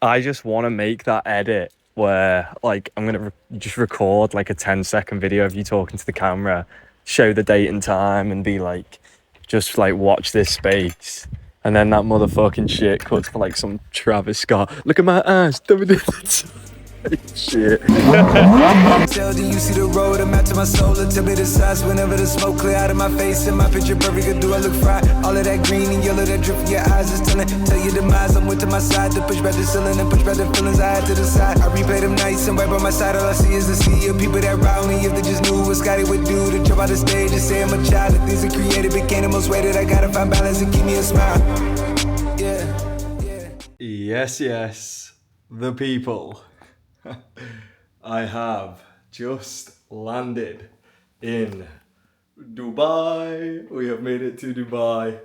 I just want to make that edit where, like, I'm going to just record, like, a 10-second video of you talking to the camera, show the date and time, and be like, just, like, watch this space. And then that motherfucking shit cuts for, like, some Travis Scott. Look at my ass. Shit. Tell you see the road, I'm out to my soul. Tell me the size whenever the smoke clear out of my face. And my picture perfect, do I look fried? All of that green and yellow that drip from your eyes is telling. Tell you demise, I'm with to my side. To push back the ceiling and push back the feelings I had to the side. I replay them nights and right by my side. All I see is the sea of people that ride me. If they just knew what Scotty would do to jump out the stage and say I'm a child. The things I created became the most weighted. I gotta find balance and keep me a smile. Yeah, yeah. Yes, the people. I have just landed in Dubai. We have made it to Dubai.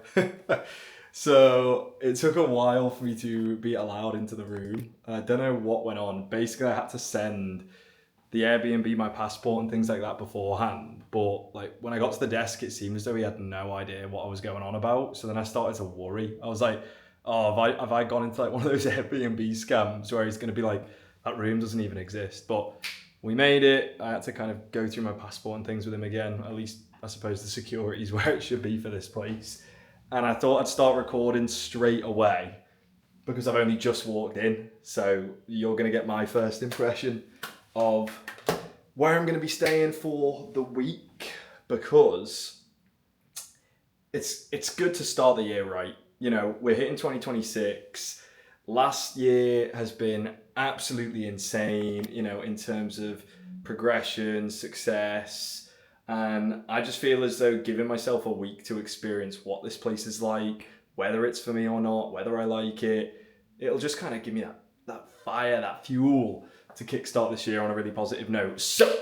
So it took a while for me to be allowed into the room. I don't know what went on. Basically, I had to send the Airbnb my passport and things like that beforehand. But like when I got to the desk, it seemed as though he had no idea what I was going on about. So then I started to worry. I was like, oh, have I gone into like one of those Airbnb scams where he's going to be like, that room doesn't even exist? But we made it. I had to kind of go through my passport and things with him again. At least I suppose the security is where it should be for this place. And I thought I'd start recording straight away because I've only just walked in. So you're going to get my first impression of where I'm going to be staying for the week, because it's good to start the year right. You know, we're hitting 2026. Last year has been absolutely insane, you know, in terms of progression, success. And I just feel as though giving myself a week to experience what this place is like, whether it's for me or not, whether I like it, it'll just kind of give me that fire, that fuel to kickstart this year on a really positive note. So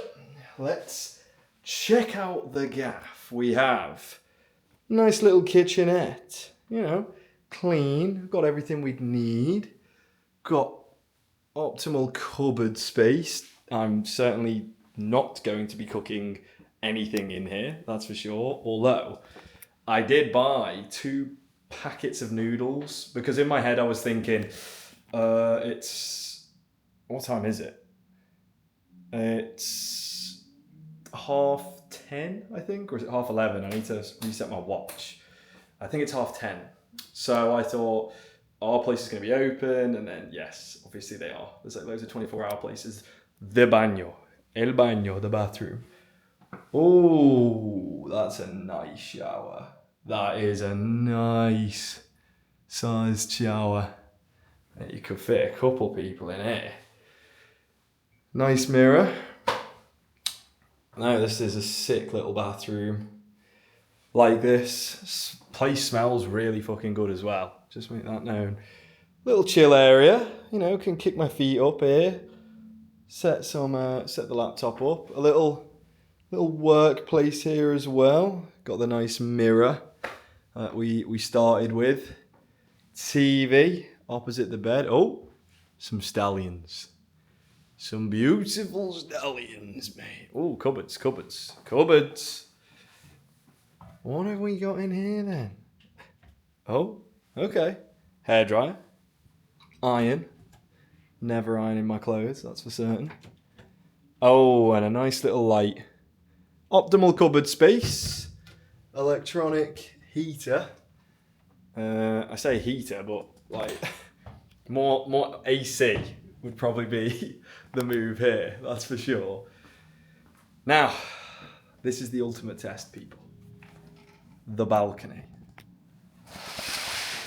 let's check out the gaff. We have a nice little kitchenette, you know, clean, got everything we'd need, got optimal cupboard space. I'm certainly not going to be cooking anything in here, that's for sure. Although I did buy 2 packets of noodles because in my head I was thinking, what time is it? It's 10:30, I think, or is it 11:30? I need to reset my watch. I think it's 10:30. So I thought, our place is going to be open, and then yes, obviously they are. There's like loads of 24-hour places. The baño, the bathroom. Oh, that's a nice shower. That is a nice sized shower. You could fit a couple people in here. Nice mirror. No, this is a sick little bathroom. Like this place smells really fucking good as well. Just make that known. Little chill area, you know, can kick my feet up here. Set the laptop up. A little workplace here as well. Got the nice mirror that we started with. TV opposite the bed. Oh, some stallions. Some beautiful stallions, mate. Oh, cupboards. What have we got in here then? Oh, okay. Hairdryer. Iron. Never ironing my clothes, that's for certain. Oh, and a nice little light. Optimal cupboard space. Electronic heater. I say heater, but like more AC would probably be the move here, that's for sure. Now, this is the ultimate test, people. The balcony.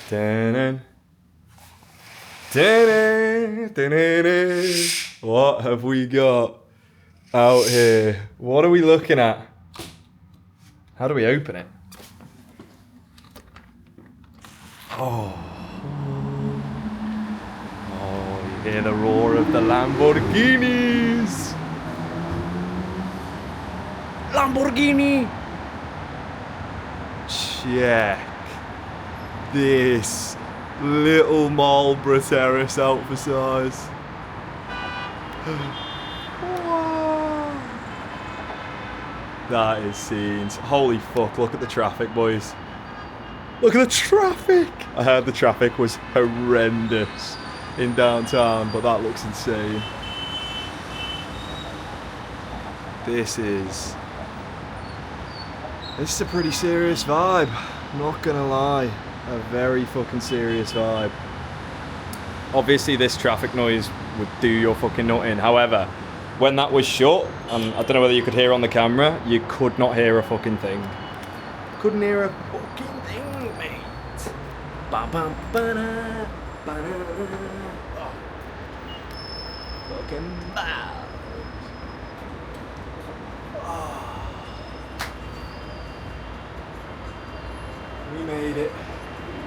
Dun-dun. Dun-dun. Dun-dun-dun. What have we got out here? What are we looking at? How do we open it? Oh, you hear the roar of the Lamborghinis. Lamborghini. Check this little Marlborough terrace out for size. Wow. That is scenes. Holy fuck, look at the traffic, boys. Look at the traffic. I heard the traffic was horrendous in downtown, but that looks insane. This is a pretty serious vibe, not gonna lie. A very fucking serious vibe. Obviously this traffic noise would do your fucking nut in. However, when that was shut, and I don't know whether you could hear on the camera, you could not hear a fucking thing. Couldn't hear a fucking thing, mate. Ba-bam-ba-da, ba-da. Oh. Fucking loud. Oh. We made it.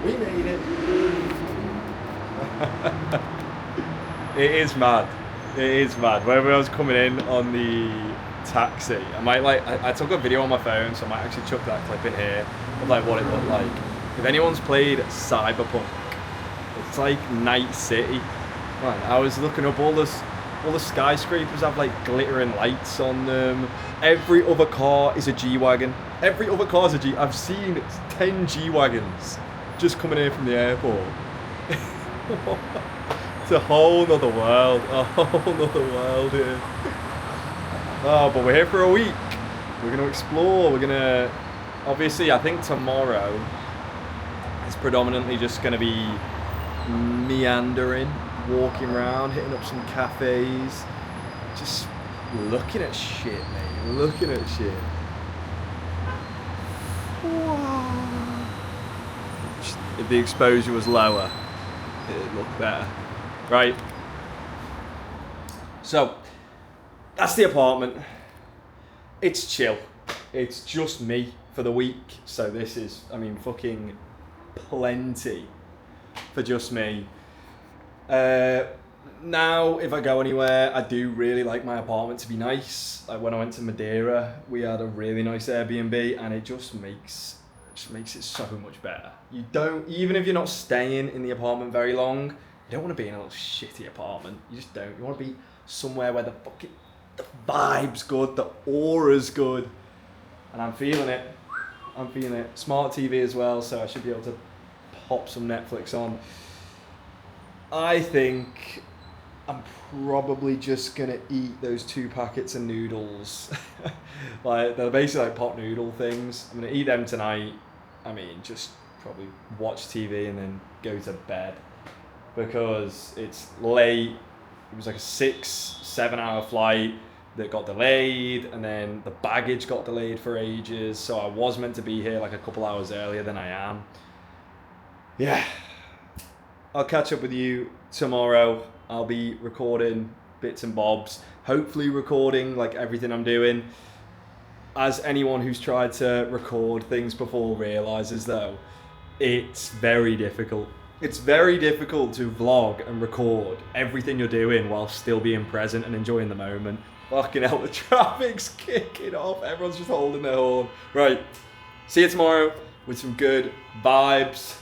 We made it. It is mad. It is mad. When I was coming in on the taxi, I took a video on my phone, so I might actually chuck that clip in here of like what it looked like. If anyone's played Cyberpunk, it's like Night City. Man, I was looking up all the skyscrapers have like glittering lights on them. Every other car is a G-Wagon. Every other car is a G. I've seen 10 G-Wagons just coming in from the airport. It's a whole nother world. A whole nother world here. Oh, but we're here for a week. We're going to explore. We're going to... Obviously, I think tomorrow is predominantly just going to be meandering, walking around, hitting up some cafes, just looking at shit, mate. Looking at shit. If the exposure was lower, it'd look better. Right. So, that's the apartment. It's chill. It's just me for the week. So this is, I mean, fucking plenty for just me. Now, if I go anywhere, I do really like my apartment to be nice. Like when I went to Madeira, we had a really nice Airbnb, and it just makes it so much better. You don't, even if you're not staying in the apartment very long, you don't want to be in a little shitty apartment. You just don't. You want to be somewhere where the vibe's good, the aura's good, and I'm feeling it. I'm feeling it. Smart TV as well, so I should be able to pop some Netflix on. I think I'm probably just gonna eat those 2 packets of noodles. Like they're basically like pot noodle things. I'm gonna eat them tonight. I mean, just probably watch TV and then go to bed because it's late. It was like a 6-7 hour flight that got delayed, and then the baggage got delayed for ages. So I was meant to be here like a couple hours earlier than I am. Yeah. I'll catch up with you tomorrow. I'll be recording bits and bobs, hopefully recording like everything I'm doing. As anyone who's tried to record things before realizes though, it's very difficult. It's very difficult to vlog and record everything you're doing while still being present and enjoying the moment. Fucking hell, the traffic's kicking off. Everyone's just holding their horn. Right, see you tomorrow with some good vibes.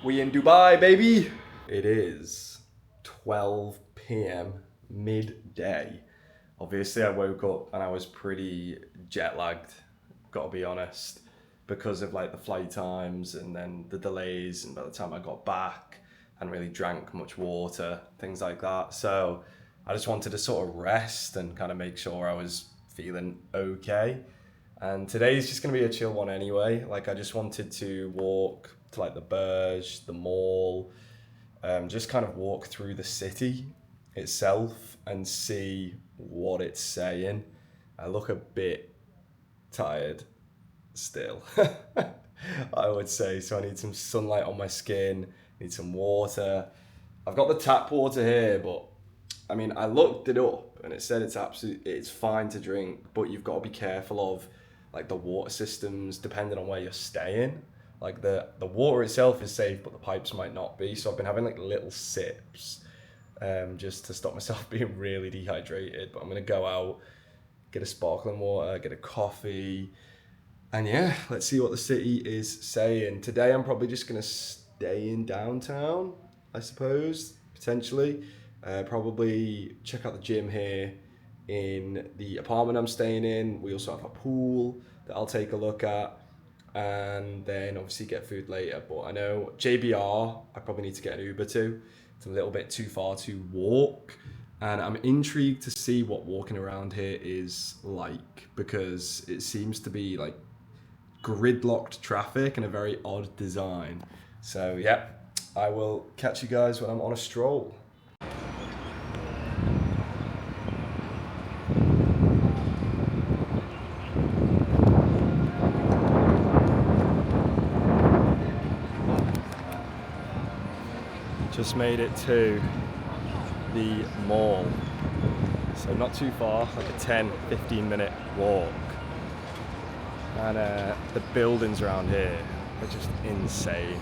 We in Dubai, baby. It is 12 p.m. midday. Obviously, I woke up and I was pretty jet lagged, gotta be honest, because of like the flight times and then the delays. And by the time I got back, I hadn't really drank much water, things like that. So I just wanted to sort of rest and kind of make sure I was feeling okay. And today's just gonna be a chill one anyway. Like I just wanted to walk to like the Burj, the mall, just kind of walk through the city itself and see what it's saying. I look a bit tired still, I would say. So I need some sunlight on my skin, need some water. I've got the tap water here, but I mean, I looked it up and it said it's fine to drink, but you've got to be careful of like the water systems depending on where you're staying. Like the water itself is safe, but the pipes might not be. So I've been having like little sips just to stop myself being really dehydrated. But I'm going to go out, get a sparkling water, get a coffee. And yeah, let's see what the city is saying. Today I'm probably just going to stay in downtown, I suppose, potentially. Probably check out the gym here in the apartment I'm staying in. We also have a pool that I'll take a look at. And then obviously get food later. But I know JBR, I probably need to get an Uber to It's a little bit too far to walk. And I'm intrigued to see what walking around here is like, because it seems to be like gridlocked traffic and a very odd design. So yeah, I will catch you guys when I'm on a stroll. Just made it to the mall. So not too far, like a 10-15 minute walk. And the buildings around here are just insane.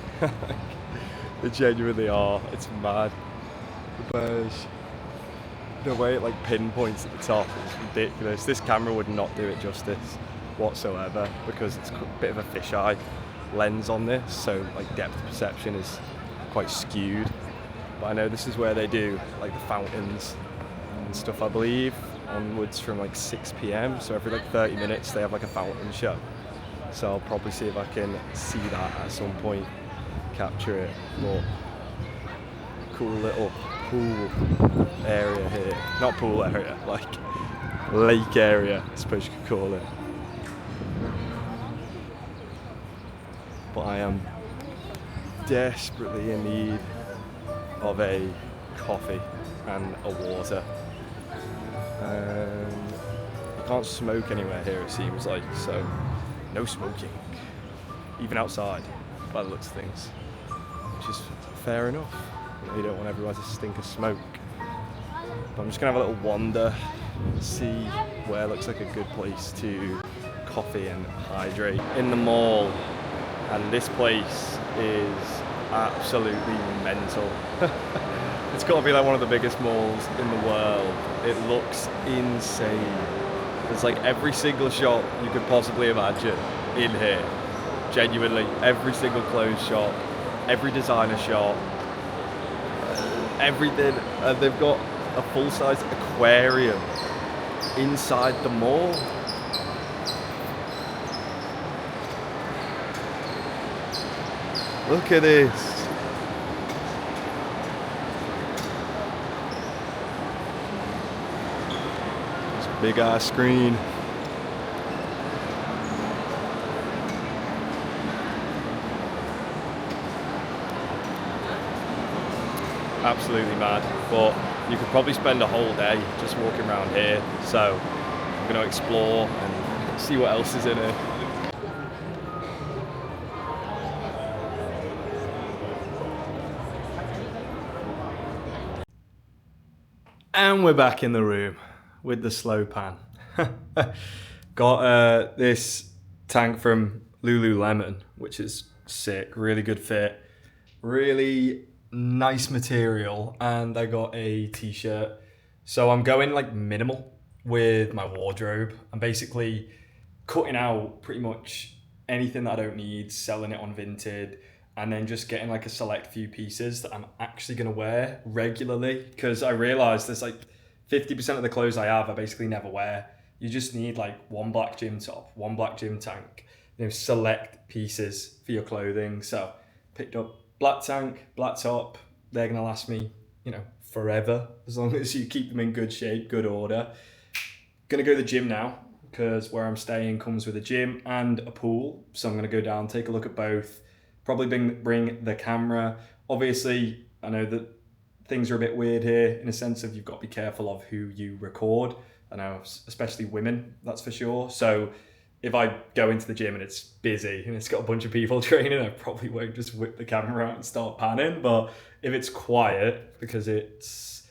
They genuinely are. It's mad. The way it like pinpoints at the top is ridiculous. This camera would not do it justice whatsoever because it's a bit of a fisheye lens on this, so like depth perception is quite skewed. But I know this is where they do like the fountains and stuff, I believe, onwards from like 6 p.m. So every like 30 minutes they have like a fountain show. So I'll probably see if I can see that at some point, capture it. But cool little pool area here. Not pool area, like lake area, I suppose you could call it. But I am desperately in need of a coffee and a water. You can't smoke anywhere here, it seems like, so no smoking, even outside by the looks of things, which is fair enough. You don't want everyone to stink of smoke. But I'm just gonna have a little wander, see where looks like a good place to coffee and hydrate. In the mall, and this place is absolutely mental. It's got to be like one of the biggest malls in the world. It looks insane. There's like every single shop you could possibly imagine in here. Genuinely, every single clothes shop, every designer shop, everything. And they've got a full-size aquarium inside the mall. Look at this. This big ass screen. Absolutely mad, but you could probably spend a whole day just walking around here. So I'm going to explore and see what else is in it. And we're back in the room with the slow pan. Got this tank from Lululemon, which is sick, really good fit, really nice material, and I got a t-shirt. So I'm going like minimal with my wardrobe. I'm basically cutting out pretty much anything that I don't need, selling it on Vinted, and then just getting like a select few pieces that I'm actually going to wear regularly, because I realized there's like 50% of the clothes I have I basically never wear. You just need like one black gym top, one black gym tank, select pieces for your clothing. So picked up black tank, black top. They're going to last me, forever, as long as you keep them in good shape, good order. Going to go to the gym now, because where I'm staying comes with a gym and a pool. So I'm going to go down, take a look at both. Probably bring the camera. Obviously, I know that things are a bit weird here in a sense of you've got to be careful of who you record. I know, especially women, that's for sure. So if I go into the gym and it's busy and it's got a bunch of people training, I probably won't just whip the camera out and start panning. But if it's quiet, because it's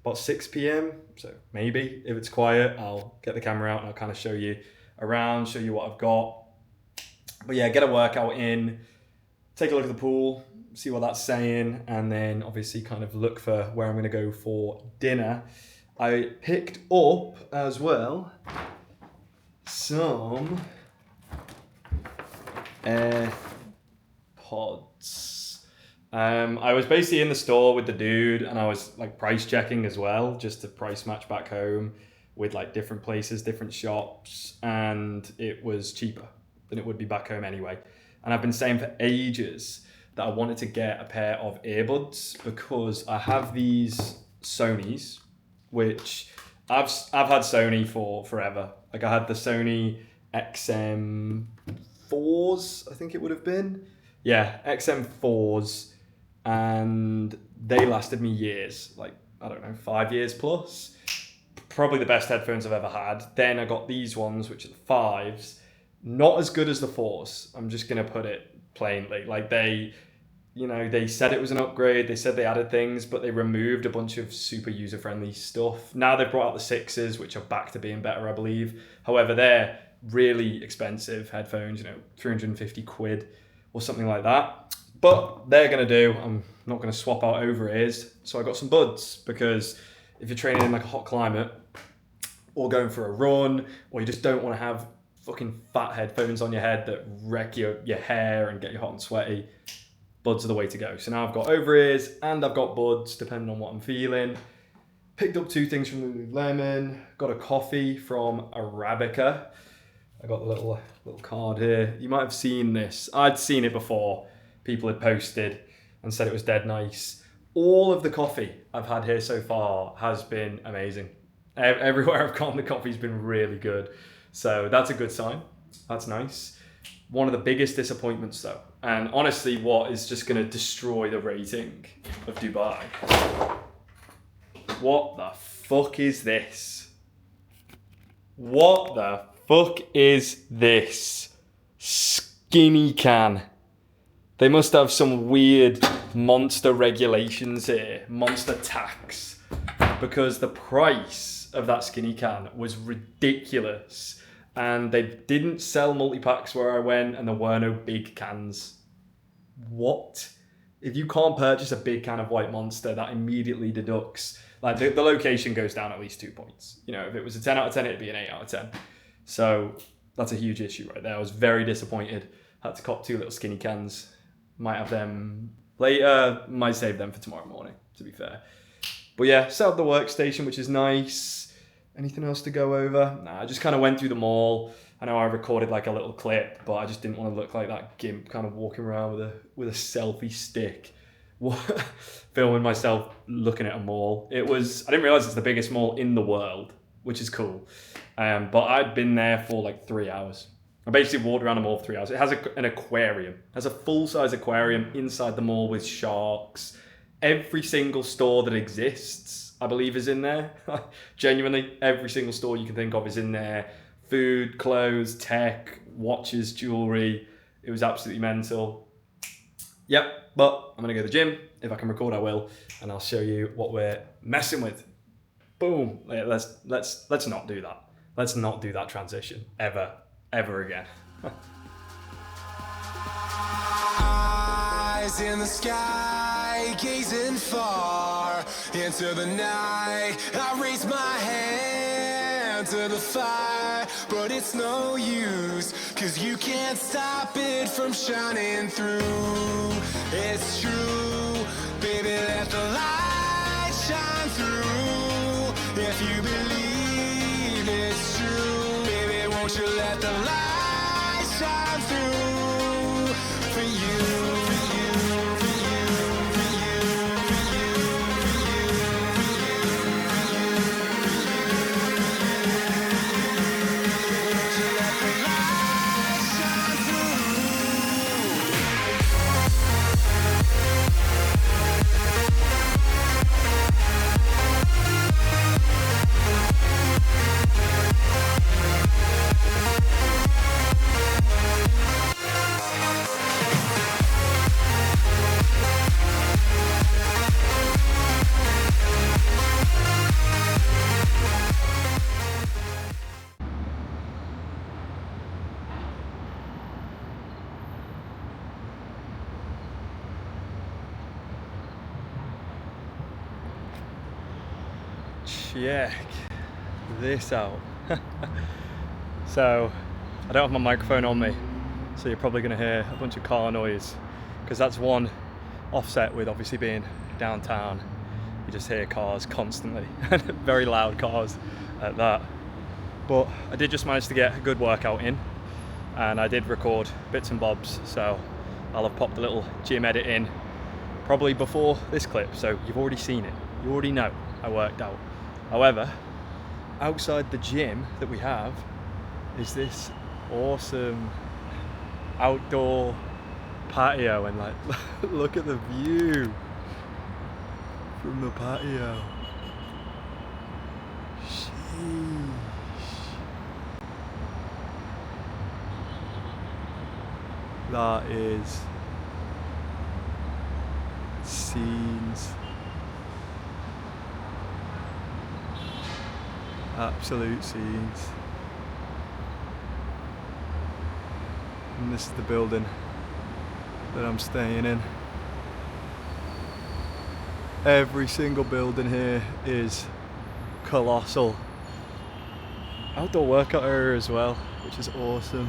about 6 p.m, so maybe if it's quiet, I'll get the camera out and I'll kind of show you around, show you what I've got. But yeah, get a workout in. Take a look at the pool, see what that's saying, and then obviously kind of look for where I'm going to go for dinner. I picked up as well some AirPods. I was basically in the store with the dude and I was like price checking as well, just to price match back home with like different places, different shops, and it was cheaper than it would be back home anyway. And I've been saying for ages that I wanted to get a pair of earbuds because I have these Sonys, which I've had Sony for forever. Like I had the Sony XM4s, I think it would have been. Yeah, XM4s, and they lasted me years, like, I don't know, 5 years plus. Probably the best headphones I've ever had. Then I got these ones, which are the 5s. Not as good as the 4s. I'm just going to put it plainly. Like they said it was an upgrade. They said they added things, but they removed a bunch of super user-friendly stuff. Now they've brought out the 6s, which are back to being better, I believe. However, they're really expensive headphones, 350 quid or something like that. But they're going to do. I'm not going to swap out over-ears. So I got some buds, because if you're training in like a hot climate or going for a run, or you just don't want to have fucking fat headphones on your head that wreck your hair and get you hot and sweaty, buds are the way to go. So now I've got over-ears and I've got buds, depending on what I'm feeling. Picked up 2 things from Lululemon. Got a coffee from Arabica. I got the little card here. You might have seen this. I'd seen it before. People had posted and said it was dead nice. All of the coffee I've had here so far has been amazing. Everywhere I've gone, the coffee's been really good. So that's a good sign. That's nice. One of the biggest disappointments though, and honestly what is just going to destroy the rating of Dubai. What the fuck is this? What the fuck is this? Skinny can. They must have some weird monster regulations here, monster tax, because the price of that skinny can was ridiculous, and they didn't sell multi-packs where I went, and there were no big cans. What? If you can't purchase a big can of White Monster, that immediately deducts, like the location goes down at least 2 points. If it was a 10 out of 10, it'd be an 8 out of 10. So that's a huge issue right there. I was very disappointed. Had to cop 2 little skinny cans. Might have them later, might save them for tomorrow morning, to be fair. But yeah, set up the workstation, which is nice. Anything else to go over? Nah, I just kind of went through the mall. I know I recorded like a little clip, but I just didn't want to look like that gimp kind of walking around with a selfie stick, filming myself looking at a mall. I didn't realize it's the biggest mall in the world, which is cool. But I'd been there for like 3 hours. I basically walked around the mall for 3 hours. It has an aquarium. It has a full-size aquarium inside the mall with sharks. Every single store that exists, I believe, is in there. Genuinely, every single store you can think of is in there. Food, clothes, tech, watches, jewelry. It was absolutely mental. Yep, but I'm going to go to the gym. If I can record, I will. And I'll show you what we're messing with. Boom. Let's not do that. Let's not do that transition ever again. Eyes in the sky, gazing far into the night. I raise my hand to the fire, but it's no use, 'cause you can't stop it from shining through. It's true, baby, let the light shine through. If you believe it's true, baby, won't you let the light shine through for you, for you, for you, for you, for you, for you, for you, won't you let the light shine through. Check this out. So I don't have my microphone on me, so you're probably going to hear a bunch of car noise, because that's one offset with obviously being downtown. You just hear cars constantly, very loud cars at that. But I did just manage to get a good workout in, and I did record bits and bobs, so I'll have popped a little gym edit in probably before this clip, so you've already seen it. You already know I worked out. However, outside the gym that we have is this awesome outdoor patio, and like look at the view from the patio. Sheesh. That is scenes. Absolute scenes. And this is the building that I'm staying in. Every single building here is colossal. Outdoor workout area as well, which is awesome.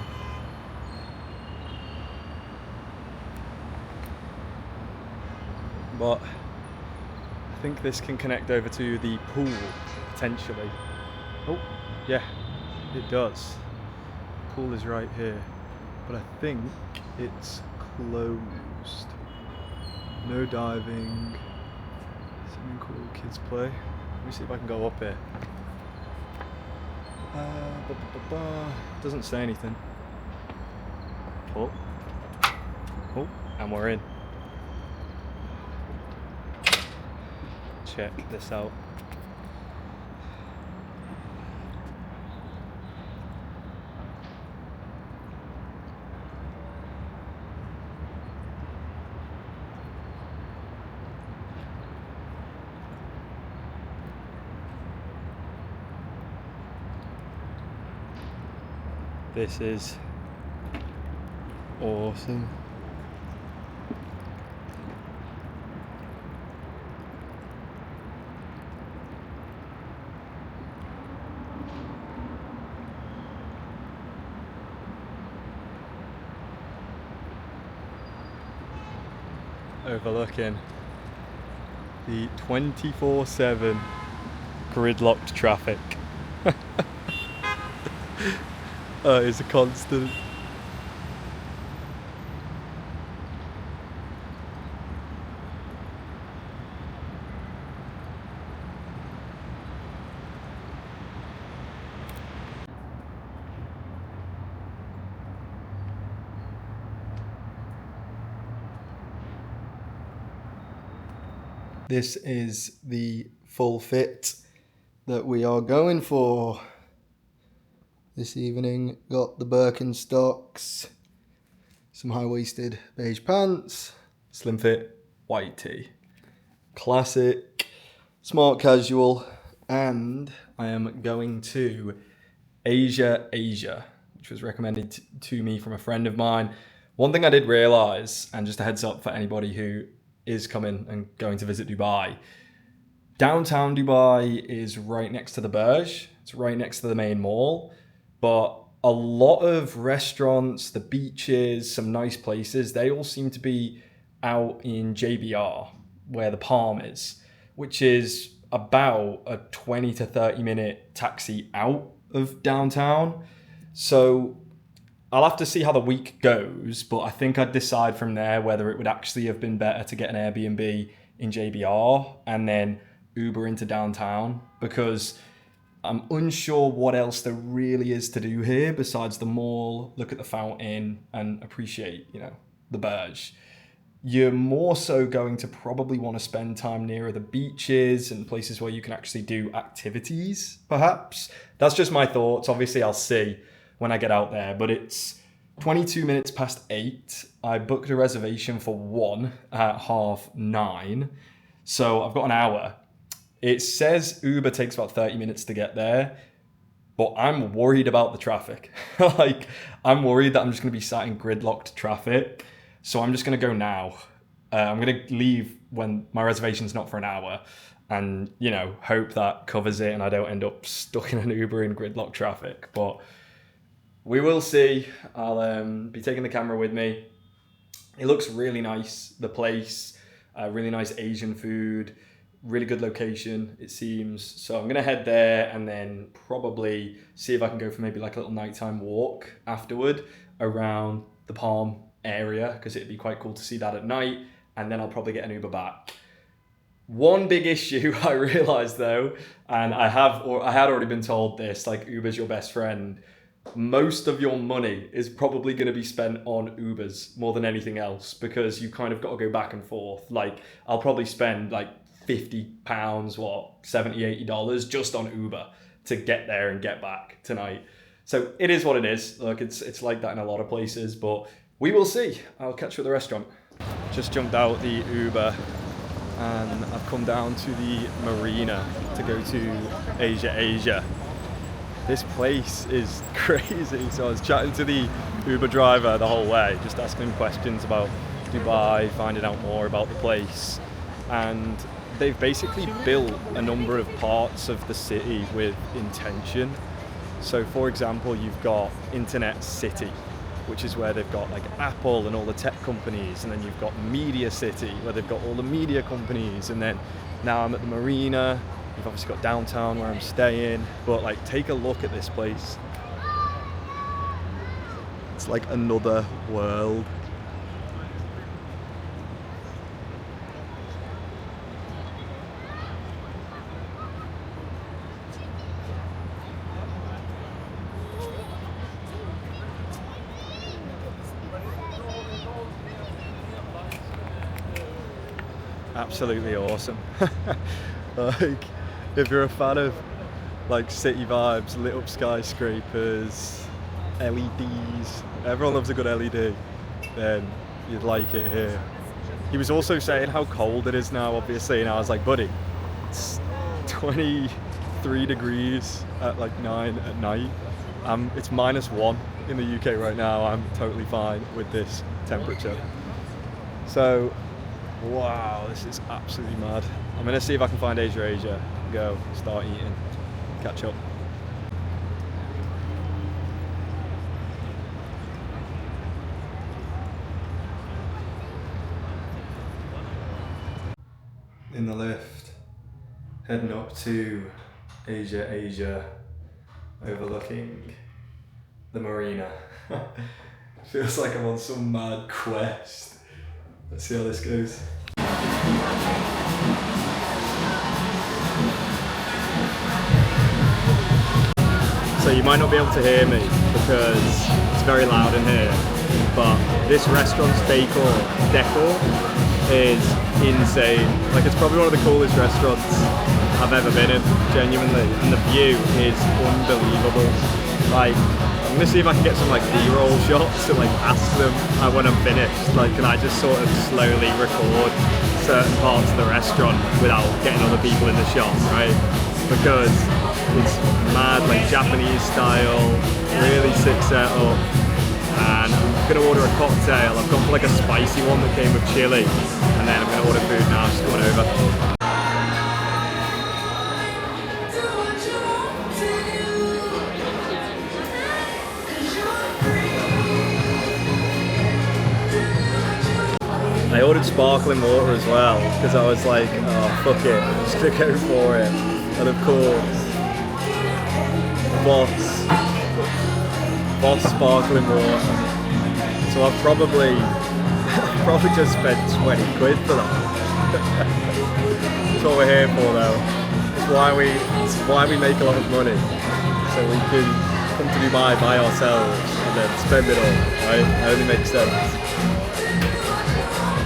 But I think this can connect over to the pool, potentially. Oh, yeah, it does. The pool is right here, but I think it's closed. No diving. Swimming pool, kids play. Let me see if I can go up here. Doesn't say anything. Oh, and we're in. Check this out. This is awesome. Overlooking the 24/7 gridlocked traffic. It's a constant. This is the full fit that we are going for this evening. Got the Birkenstocks, some high-waisted beige pants, slim fit white tee, classic, smart casual, and I am going to Asia, which was recommended to me from a friend of mine. One thing I did realise, and just a heads up for anybody who is coming and going to visit Dubai, downtown Dubai is right next to the Burj. It's right next to the main mall. But a lot of restaurants, the beaches, some nice places, they all seem to be out in JBR, where the Palm is, which is about a 20 to 30 minute taxi out of downtown. So I'll have to see how the week goes, but I think I'd decide from there whether it would actually have been better to get an Airbnb in JBR and then Uber into downtown, because I'm unsure what else there really is to do here besides the mall, look at the fountain and appreciate, the Burj. You're more so going to probably want to spend time nearer the beaches and places where you can actually do activities, perhaps. That's just my thoughts. Obviously, I'll see when I get out there, but it's 22 minutes past 8. I booked a reservation for 1 at 9:30. So I've got an hour. It says Uber takes about 30 minutes to get there, but I'm worried about the traffic. I'm worried that I'm just going to be sat in gridlocked traffic. So I'm just going to go now. I'm going to leave when my reservation's not for an hour and, hope that covers it and I don't end up stuck in an Uber in gridlocked traffic. But we will see. I'll be taking the camera with me. It looks really nice, the place. Really nice Asian food. Really good location, it seems. So I'm going to head there and then probably see if I can go for maybe like a little nighttime walk afterward around the Palm area because it'd be quite cool to see that at night, and then I'll probably get an Uber back. One big issue I realized though, and I had already been told this, like Uber's your best friend. Most of your money is probably going to be spent on Ubers more than anything else, because you kind of got to go back and forth. Like I'll probably spend like £50, $70, $80 just on Uber to get there and get back tonight. So it is what it is. Look, it's like that in a lot of places, but we will see. I'll catch you at the restaurant. Just jumped out the Uber and I've come down to the marina to go to Asia. This place is crazy. So I was chatting to the Uber driver the whole way, just asking him questions about Dubai, finding out more about the place. And they've basically built a number of parts of the city with intention. So for example, you've got Internet City, which is where they've got like Apple and all the tech companies, and then you've got Media City, where they've got all the media companies, and then now I'm at the marina. You've obviously got downtown where I'm staying, but like take a look at this place. It's like another world. Absolutely awesome. Like, if you're a fan of like city vibes, lit up skyscrapers, LEDs, everyone loves a good LED, then you'd like it here. He was also saying how cold it is now, obviously, and I was like, buddy, it's 23 degrees at like 9 at night. It's -1 in the UK right now. I'm totally fine with this temperature. So, wow, this is absolutely mad. I'm gonna see if I can find Asia, go, start eating, catch up. In the lift, heading up to Asia, overlooking the marina. Feels like I'm on some mad quest. Let's see how this goes. So you might not be able to hear me because it's very loud in here, but this restaurant's decor is insane. Like, it's probably one of the coolest restaurants I've ever been in, genuinely, and the view is unbelievable. Like, I'm gonna see if I can get some like B-roll shots and like ask them when I'm finished, like, can I just sort of slowly record certain parts of the restaurant without getting other people in the shot, right? Because it's mad, like Japanese style, really sick setup, and I'm gonna order a cocktail. I've gone for like a spicy one that came with chili, and then I'm gonna order food now, just going over. I ordered sparkling water as well, because I was like, oh fuck it, I'm just gonna go for it. And of course, Boss sparkling water. So I've probably just spent 20 quid for that. That's what we're here for though. It's why we make a lot of money. So we can come to Dubai by ourselves and then spend it all, right? It only makes sense.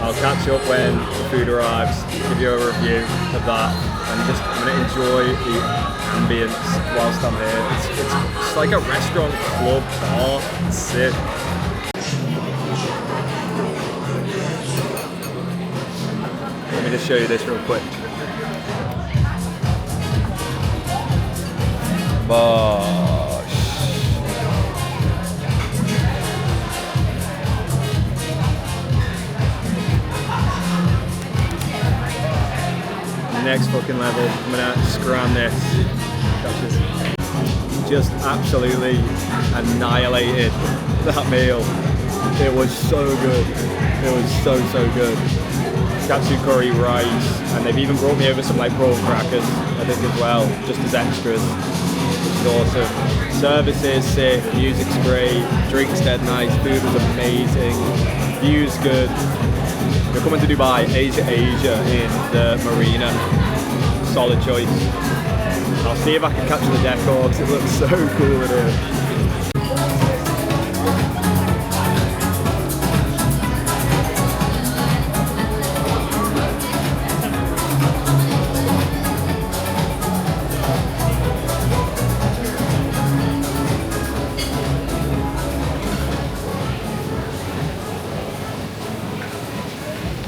I'll catch you up when the food arrives, give you a review of that, and I'm going to enjoy the ambience whilst I'm here. It's like a restaurant, club, bar. It's sick. Let me just show you this real quick. Bosh. Next fucking level. I'm gonna scram this. Just absolutely annihilated that meal. It was so good. It was so good. Katsu curry rice, and they've even brought me over some like prawn crackers, I think, as well, just as extras, which is awesome. Service is sick, music's great, drinks dead nice, food was amazing. view's good. We're coming to Dubai, Asia in the marina. Solid choice. I'll see if I can capture the decor because it looks so cool in here.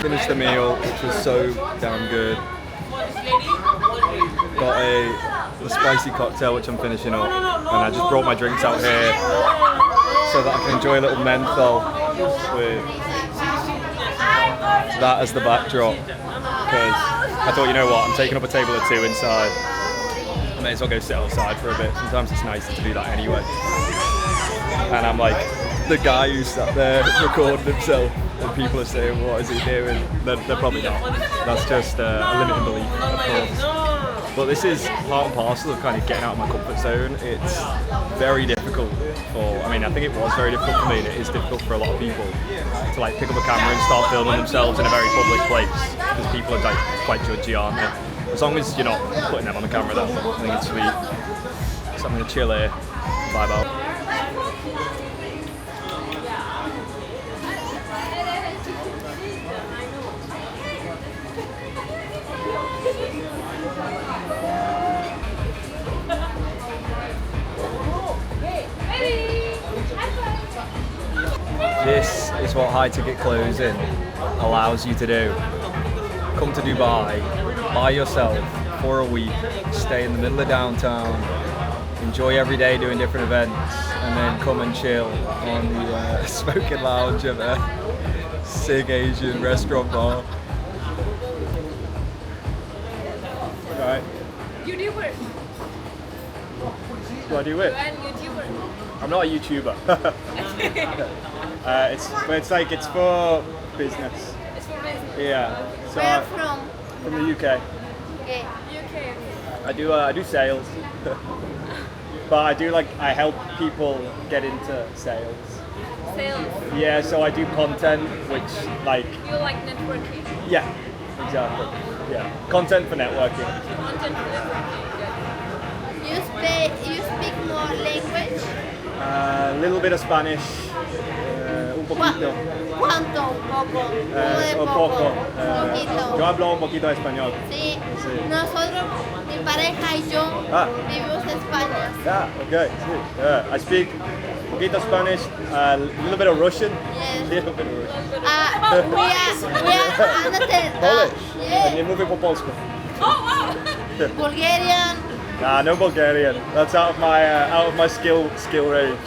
Finished the meal, which was so damn good. Got a spicy cocktail, which I'm finishing up, and I just brought my drinks out here so that I can enjoy a little menthol with that as the backdrop. Because I thought, you know what, I'm taking up a table or two inside. I may as well go sit outside for a bit. Sometimes it's nicer to do that anyway. And I'm like the guy who sat there recording himself. And people are saying, what is he doing? They're probably not. That's just a limiting belief, of course. But this is part and parcel of kind of getting out of my comfort zone. It's very difficult for, I think it was very difficult for me, and it is difficult for a lot of people to like pick up a camera and start filming themselves in a very public place, because people are like quite judgy, aren't they? As long as you're not putting them on the camera, though, I think it's sweet. So I'm going to chill here, vibe out. This is what high ticket closing allows you to do. Come to Dubai by yourself for a week, stay in the middle of downtown, enjoy every day doing different events, and then come and chill on the smoking lounge of a sick Asian restaurant bar. Right. YouTuber. Do I do it? You're a YouTuber. I'm not a YouTuber. It's for business. It's for business. Yeah. So Where from? from the UK. Okay. UK. I do sales. But I help people get into sales. Sales. Yeah, so I do content which You like networking. yeah, exactly. Yeah. Content for networking. Content for networking. You speak more language? A little bit of Spanish. Un poquito. ¿Cuánto? Un poco. Un poco. Poquito. Yo hablo un poquito de español. Sí. Sí. Nosotros, mi pareja y yo, vivimos en España. Yeah, okay. I speak a poquito Spanish, a little bit of Russian. Yes. Little bit of Russian. We are understand. Polish. Yeah. Nie mówię po polsku. Oh wow! Bulgarian. Nah, no Bulgarian. That's out of my skill range.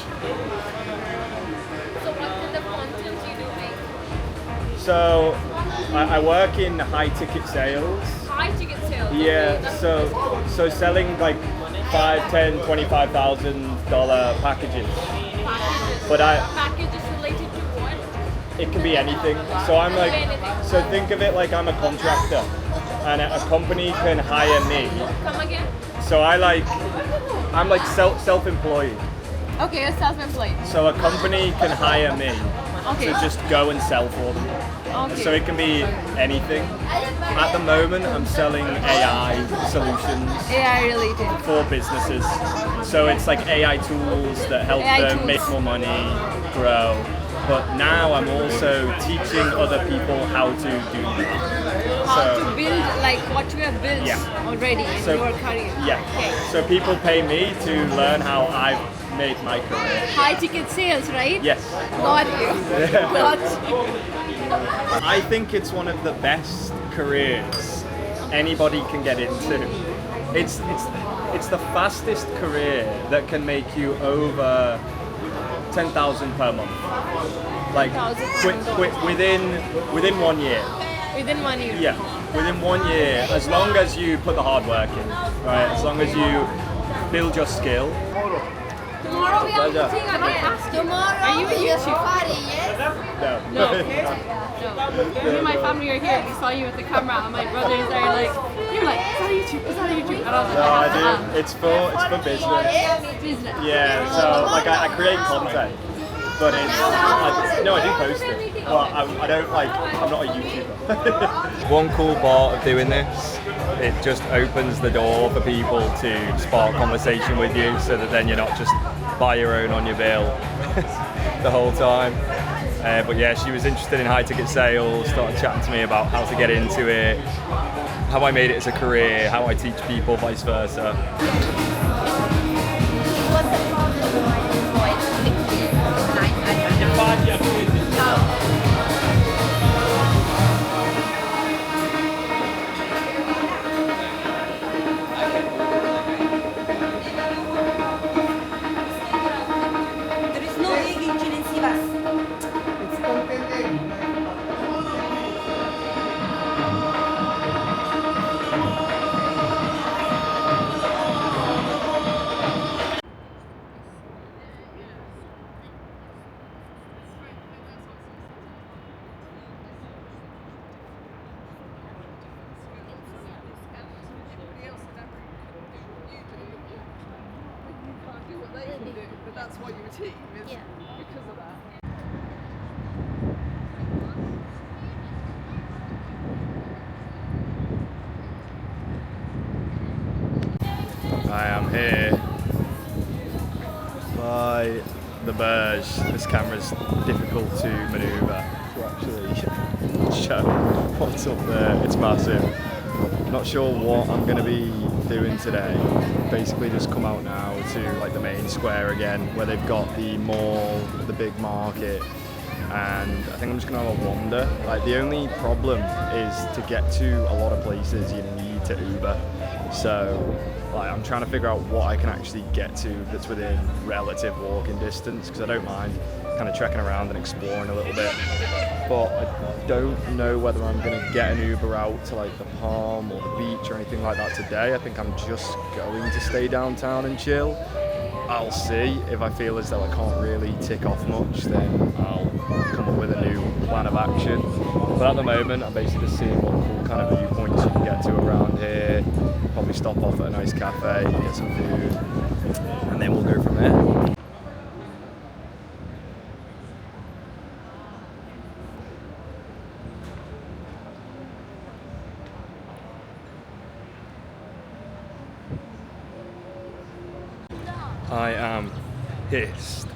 So what kind of content you do make? So I work in high ticket sales. High ticket sales. Yeah, Okay, so selling like $5,000, $10,000, $25,000 packages. packages. But Packages related to what? it can be anything. So I'm like, so think of it like I'm a contractor, and a company can hire me. Come again? So I'm like self-employed. Okay, you're self-employed. So a company can hire me Okay. to just go and sell for them. Okay. So it can be anything. At the moment, I'm selling AI solutions AI related. for businesses. So it's like AI tools that help AI them tools. make more money, grow. But now I'm also teaching other people how to do that. How So- to build like what you have built Yeah. already in So- your career. Yeah. Okay. So people pay me to learn how I've made my career. High ticket sales, right? Yes. Got you. Got you. I think it's one of the best careers anybody can get into. It's the fastest career that can make you over 10,000 per month. Like 10,000 within 1 year. Within 1 year. Yeah, within 1 year, as long as you put the hard work in, right? As long as you build your skill. Tomorrow we have Pleasure. meeting again. Tomorrow Are you a is a YouTuber? safari, yes? No. No. Me and my family are here. We saw you with the camera, and my brothers are like, "You're like, is that a YouTube? Is that a YouTube?" And I was like, No, "I I have to ask." do. It's for business. Business. Yeah, so like I create content. but it's like, no, I do post it, but I don't like. I'm not a YouTuber. One cool part of doing this, it just opens the door for people to spark conversation with you, so that then you're not just by your own on your bill the whole time. But yeah, she was interested in high ticket sales, started chatting to me about how to get into it, how I made it as a career, how I teach people, vice versa. But that's why you're a team, is Yeah. because of that. I am here by the Burj. This camera's difficult to manoeuvre to actually show what's up there. It's massive. Not sure what I'm going to be doing today. Basically just come out now to like the main square again, where they've got the mall, the big market, and I think I'm just going to have a wander. Like the only problem is to get to a lot of places you need to Uber. So like I'm trying to figure out what I can actually get to that's within relative walking distance, because I don't mind kind of trekking around and exploring a little bit. But I don't know whether I'm going to get an Uber out to like the Palm or the beach or anything like that today. I think I'm just going to stay downtown and chill. I'll see. If I feel as though I can't really tick off much, then I'll come up with a new plan of action. But at the moment, I'm basically just seeing what cool kind of viewpoints you can get to around here. Probably stop off at a nice cafe, get some food, and then we'll go from there. I am pissed.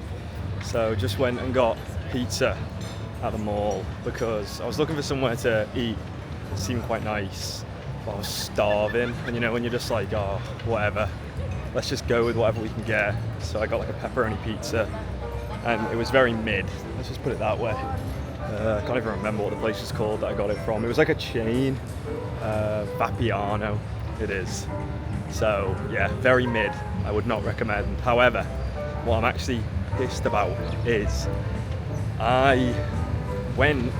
So just went and got pizza at the mall because I was looking for somewhere to eat. It seemed quite nice, but I was starving. And you know, when you're just like, oh, whatever, let's just go with whatever we can get. So I got like a pepperoni pizza, and it was very mid. Let's just put it that way. I can't even remember what the place is called that I got it from. It was like a chain, Vapiano, it is. So yeah, very mid. I would not recommend. However, what I'm actually pissed about is I went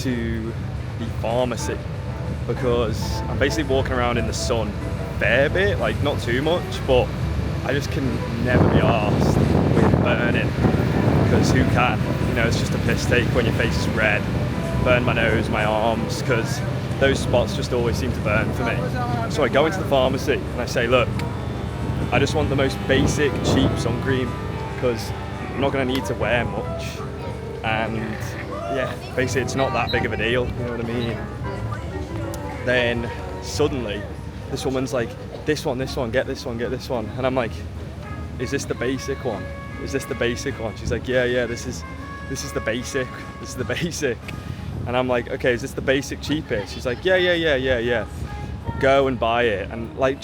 to the pharmacy because I'm basically walking around in the sun a fair bit, like not too much, but I just can never be arsed with burning, because who can? You know, it's just a piss take when your face is red. Burn my nose, my arms, because those spots just always seem to burn for me. So I go into the pharmacy and I say, look, I just want the most basic, cheap sun cream, because I'm not going to need to wear much. And yeah, basically it's not that big of a deal, you know what I mean? Then suddenly this woman's like, this one, get this one, get this one. And I'm like, is this the basic one? Is this the basic one? She's like, yeah, this is the basic, this is the basic. And I'm like, okay, is this the basic cheapest? She's like, yeah. Go and buy it. And like,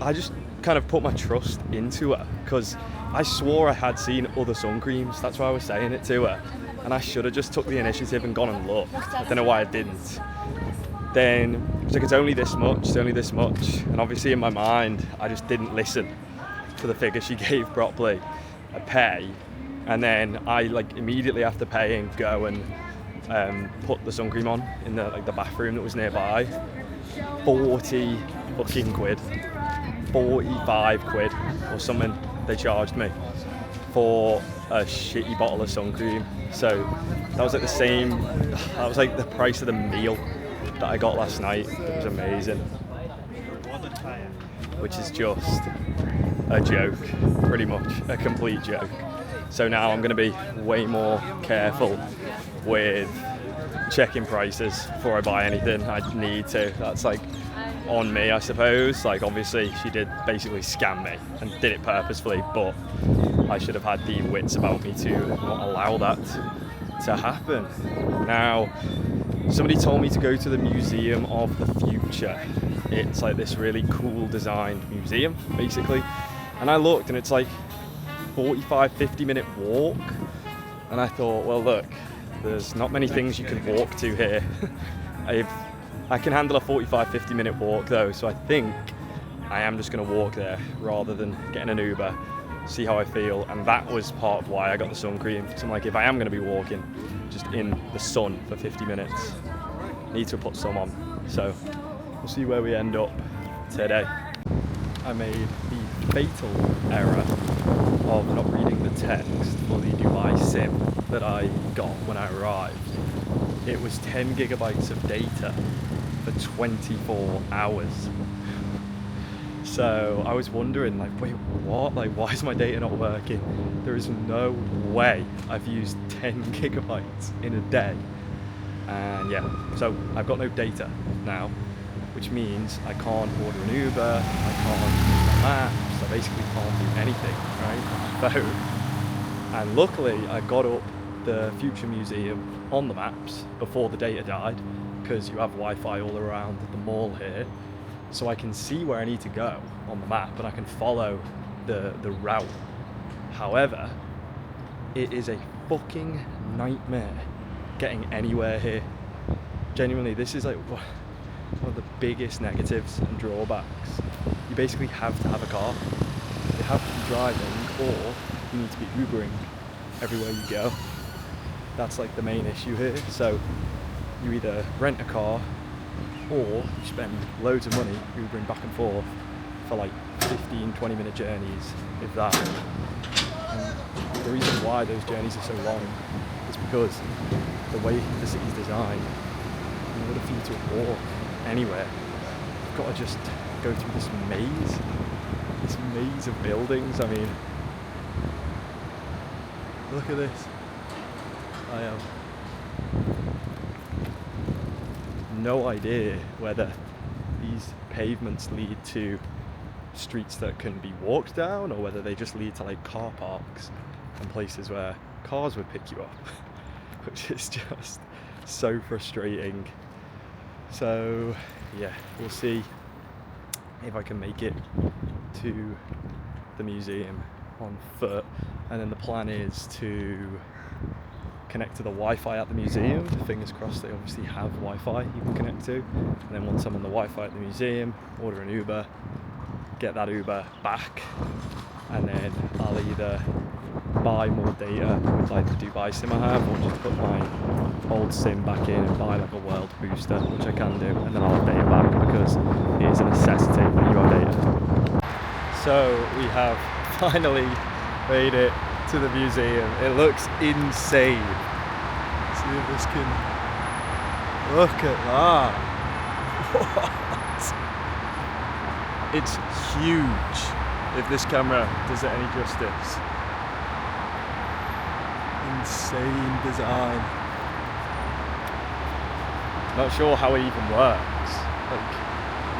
I just kind of put my trust into her, because I swore I had seen other sun creams. That's why I was saying it to her. And I should have just took the initiative and gone and looked. I don't know why I didn't. Then it's like, it's only this much. And obviously in my mind, I just didn't listen to the figure she gave properly. I pay, and then I like immediately after paying go and put the sun cream on in the bathroom that was nearby. 40 fucking quid. 45 quid or something they charged me for a shitty bottle of sun cream. So that was like that was like the price of the meal that I got last night. It was amazing, which is just a joke, pretty much a complete joke. So now I'm going to be way more careful with checking prices before I buy anything. I need to. That's like on me, I suppose. Like obviously she did basically scam me and did it purposefully, but I should have had the wits about me to not allow that to happen. Now, somebody told me to go to the Museum of the Future. It's like this really cool designed museum, basically. And I looked and it's like 45-50 minute walk. And I thought, well look, there's not many things you can walk to here. I can handle a 45-50 minute walk though, so I think I am just going to walk there rather than getting an Uber, see how I feel. And that was part of why I got the sun cream. So I'm like, if I am going to be walking just in the sun for 50 minutes, I need to put some on. So we'll see where we end up today. I made the fatal error of not reading the text for the Dubai SIM that I got when I arrived. It was 10 gigabytes of data for 24 hours. So I was wondering, like, wait, what? Like, why is my data not working? There is no way I've used 10 gigabytes in a day. And yeah, so I've got no data now, which means I can't order an Uber, I can't use my maps, I basically can't do anything, right? So, and luckily I got up the Future Museum on the maps before the data died, because you have Wi-Fi all around the mall here, so I can see where I need to go on the map and I can follow the route. However, it is a fucking nightmare getting anywhere here. Genuinely, this is like one of the biggest negatives and drawbacks. You basically have to have a car. You have to be driving, or you need to be Ubering everywhere you go. That's like the main issue here. So you either rent a car or you spend loads of money Ubering back and forth for like 15-20 minute journeys, if that. And the reason why those journeys are so long is because the way the city's designed, in order for you to walk anywhere, you've got to just go through this maze of buildings. I mean, look at this. I have no idea whether these pavements lead to streets that can be walked down or whether they just lead to like car parks and places where cars would pick you up, which is just so frustrating. So yeah, we'll see if I can make it to the museum on foot, and then the plan is to connect to the Wi-Fi at the museum. Fingers crossed they obviously have Wi-Fi you can connect to, and then once I'm on the Wi-Fi at the museum, order an Uber, get that Uber back, and then I'll either buy more data with like the Dubai SIM I have, or just put my old SIM back in and buy like a world booster, which I can do, and then I'll have data back because it is a necessity when you have data. So we have finally made it to the museum. It looks insane. See if this can... Look at that. What? It's huge, if this camera does it any justice. Insane design. Not sure how it even works. Like,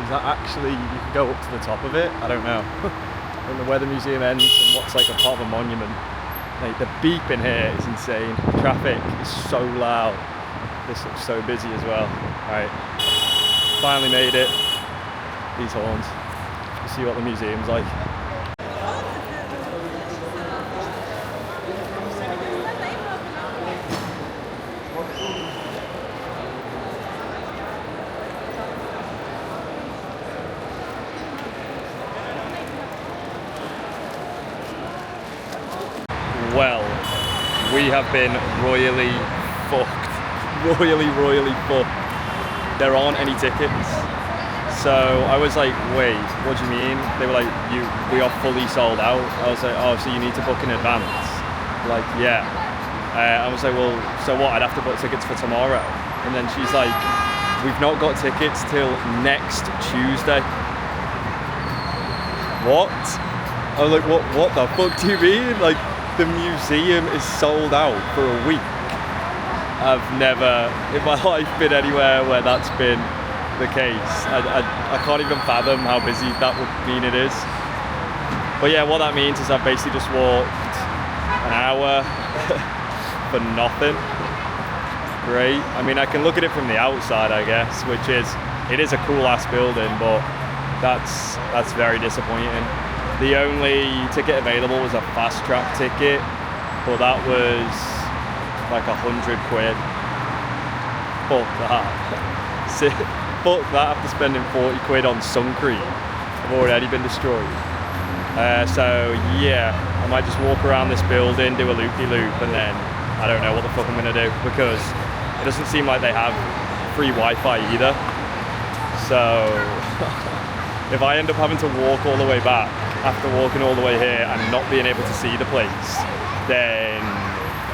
is that actually, you can go up to the top of it? I don't know. I don't know where the museum ends and what's like a part of a monument. Like, the beep in here is insane. Traffic is so loud. This looks so busy as well. Alright, finally made it. These horns. We'll see what the museum's like. Well, we have been royally fucked. Royally fucked. There aren't any tickets. So I was like, wait, what do you mean? They were like, we are fully sold out. I was like, oh, so you need to book in advance? Like, yeah. I was like, well, so what? I'd have to book tickets for tomorrow. And then she's like, we've not got tickets till next Tuesday. What? I was like, what the fuck do you mean? Like, the museum is sold out for a week. I've never in my life been anywhere where that's been the case. I can't even fathom how busy that would mean it is. But yeah, what that means is I've basically just walked an hour for nothing. Great. I mean, I can look at it from the outside, I guess, which is, it is a cool ass building, but that's very disappointing. The only ticket available was a fast track ticket, but that was like £100. Fuck that. Fuck that after spending £40 on sun cream. I've already been destroyed. So yeah, I might just walk around this building, do a loop-de-loop, and then I don't know what the fuck I'm gonna do, because it doesn't seem like they have free Wi-Fi either. So if I end up having to walk all the way back after walking all the way here and not being able to see the place, then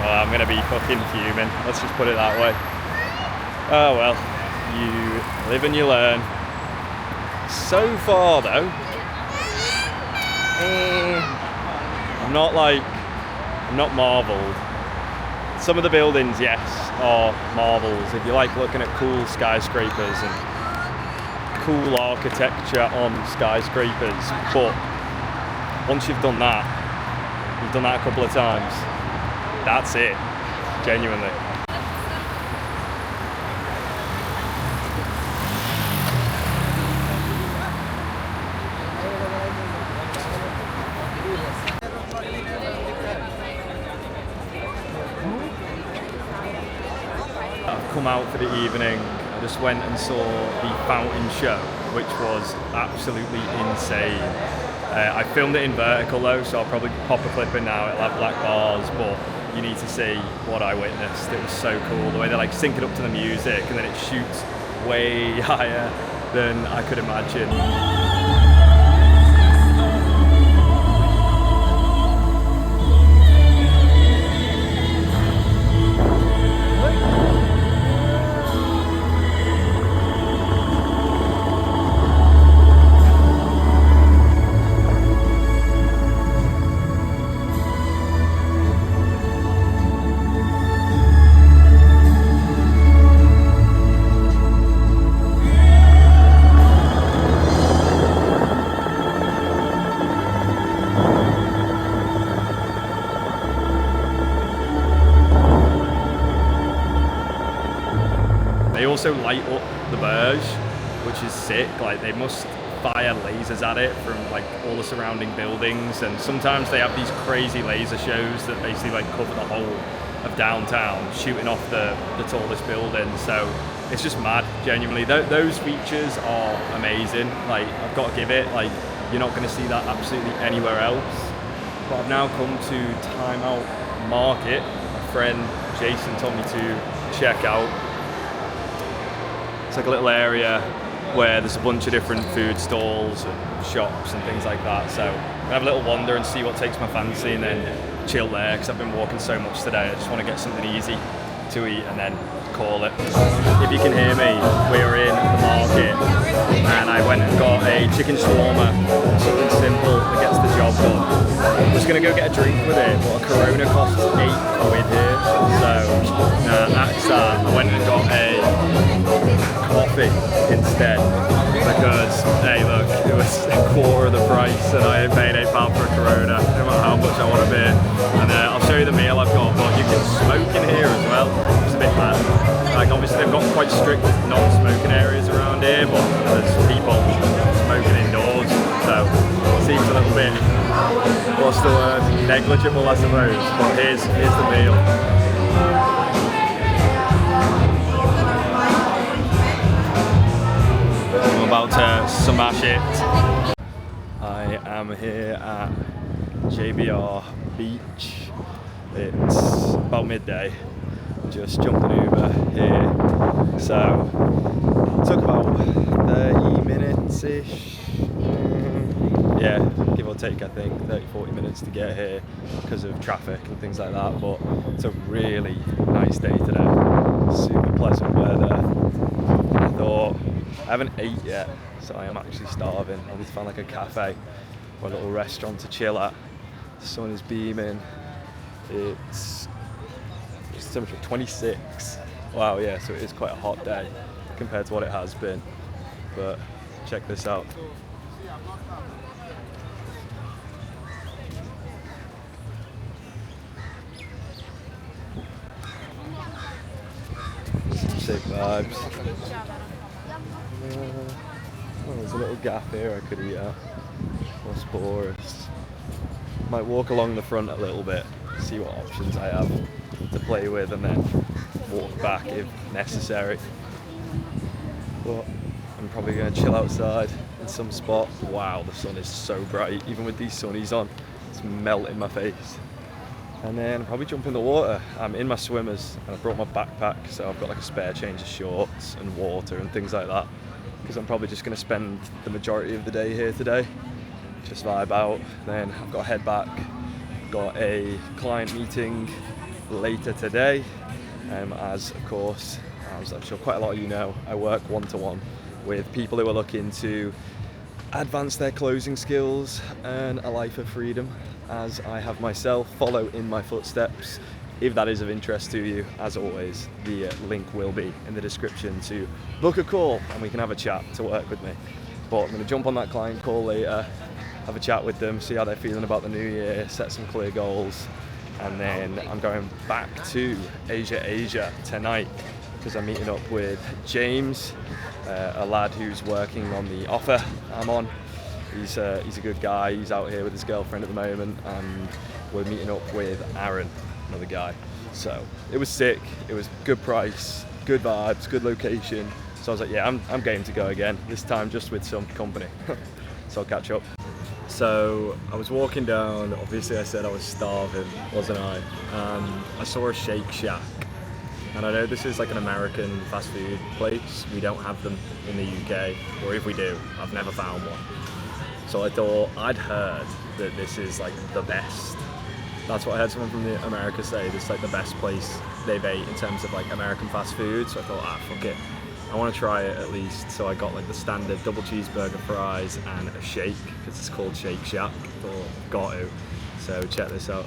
I'm gonna be fucking fuming. Let's just put it that way. Oh well, you live and you learn. So far though, I'm not marveled. Some of the buildings, yes, are marvels. If you like looking at cool skyscrapers and cool architecture on skyscrapers, but once you've done that a couple of times, that's it, genuinely. I've come out for the evening. I just went and saw the fountain show, which was absolutely insane. I filmed it in vertical though, so I'll probably pop a clip in now. It'll have black bars, but you need to see what I witnessed. It was so cool, the way they like sync it up to the music and then it shoots way higher than I could imagine. They also light up the Burj, which is sick. Like, they must fire lasers at it from like all the surrounding buildings, and sometimes they have these crazy laser shows that basically like cover the whole of downtown, shooting off the tallest building. So it's just mad, genuinely. Those features are amazing. Like, I've got to give it, like, you're not going to see that absolutely anywhere else. But I've now come to Time Out Market. My friend Jason told me to check out. It's like a little area where there's a bunch of different food stalls and shops and things like that. So I'm gonna have a little wander and see what takes my fancy, and then chill there, because I've been walking so much today. I just want to get something easy to eat and then call it. If you can hear me, we're in the market and I went and got a chicken shawarma, something simple that gets the job done. I was going to go get a drink with it, but a Corona costs £8 here, so that's that. I went and got a coffee instead, because hey look, it was a quarter of the price and I ain't paying £8 for a Corona, no matter how much I want a beer. And I'll show you the meal I've got, but you can smoke in here as well. It's a bit mad. Like, obviously they've got quite strict non-smoking areas around here, but there's people smoking indoors, so it seems a little bit, what's the word, negligible I suppose. But here's the meal. I'm about to smash it. I am here at JBR Beach. It's about midday. Just jumped an Uber here. So took about 30 minutes-ish. Yeah, give or take, I think 30-40 minutes to get here because of traffic and things like that. But it's a really nice day today. Super pleasant weather. I thought, I haven't ate yet, so I am actually starving. I need to find like a cafe or a little restaurant to chill at. The sun is beaming. It's temperature 26. Wow, yeah, so it is quite a hot day compared to what it has been. But check this out. Some sick vibes. Oh, there's a little gap here I could eat at. Bosporus. Might walk along the front a little bit, see what options I have to play with, and then walk back if necessary. But I'm probably going to chill outside in some spot. Wow, the sun is so bright, even with these sunnies on, it's melting my face. And then probably jump in the water. I'm in my swimmers and I brought my backpack, so I've got like a spare change of shorts and water and things like that, because I'm probably just going to spend the majority of the day here today. Just vibe out. Then I've got to head back. Got a client meeting later today, as of course, as I'm sure quite a lot of you know, I work one-to-one with people who are looking to advance their closing skills, earn a life of freedom, as I have myself. Follow in my footsteps if that is of interest to you. As always, the link will be in the description to book a call and we can have a chat to work with me. But I'm going to jump on that client call later, have a chat with them, see how they're feeling about the new year, set some clear goals, and then I'm going back to Asia tonight because I'm meeting up with James, a lad who's working on the offer I'm on. He's a good guy. He's out here with his girlfriend at the moment, and we're meeting up with Aaron, another guy. So it was sick. It was good price, good vibes, good location. So I was like, yeah, I'm game to go again. This time just with some company. So I'll catch up. So I was walking down. Obviously, I said I was starving, wasn't I? I saw a Shake Shack. And I know this is like an American fast food place. We don't have them in the UK, or if we do, I've never found one. So I thought, I'd heard that this is like the best. That's what I heard someone from the America say. This is like the best place they've ate in terms of like American fast food. So I thought, fuck it, I want to try it at least. So I got like the standard double cheeseburger, fries, and a shake, because it's called Shake Shack. I thought, got to. So check this out.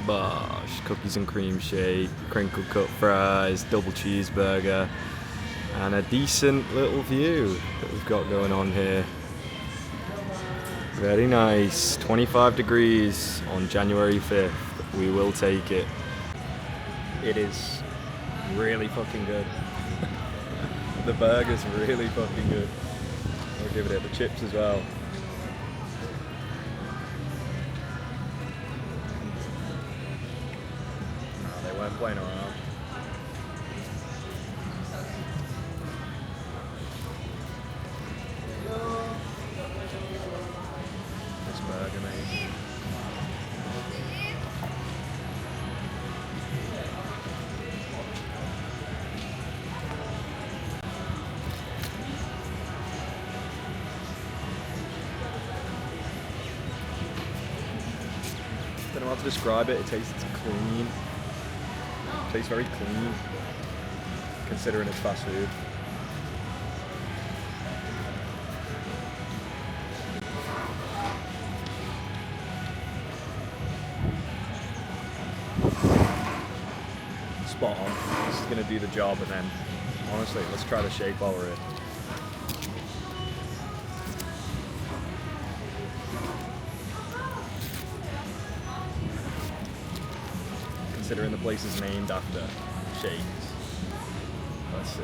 Bosh, cookies and cream shake, crinkle cut fries, double cheeseburger, and a decent little view that we've got going on here. Very nice. 25 degrees on January 5th. We will take it. It is really fucking good. The burger's really fucking good. I'll give it the chips as well. They weren't playing around. This burger, mate. Don't know how to describe it. It tastes clean. It tastes very clean, considering it's fast food. Spot on. This is going to do the job, and then, honestly, let's try the shake while we're here. Considering the place is named after shakes. Let's see.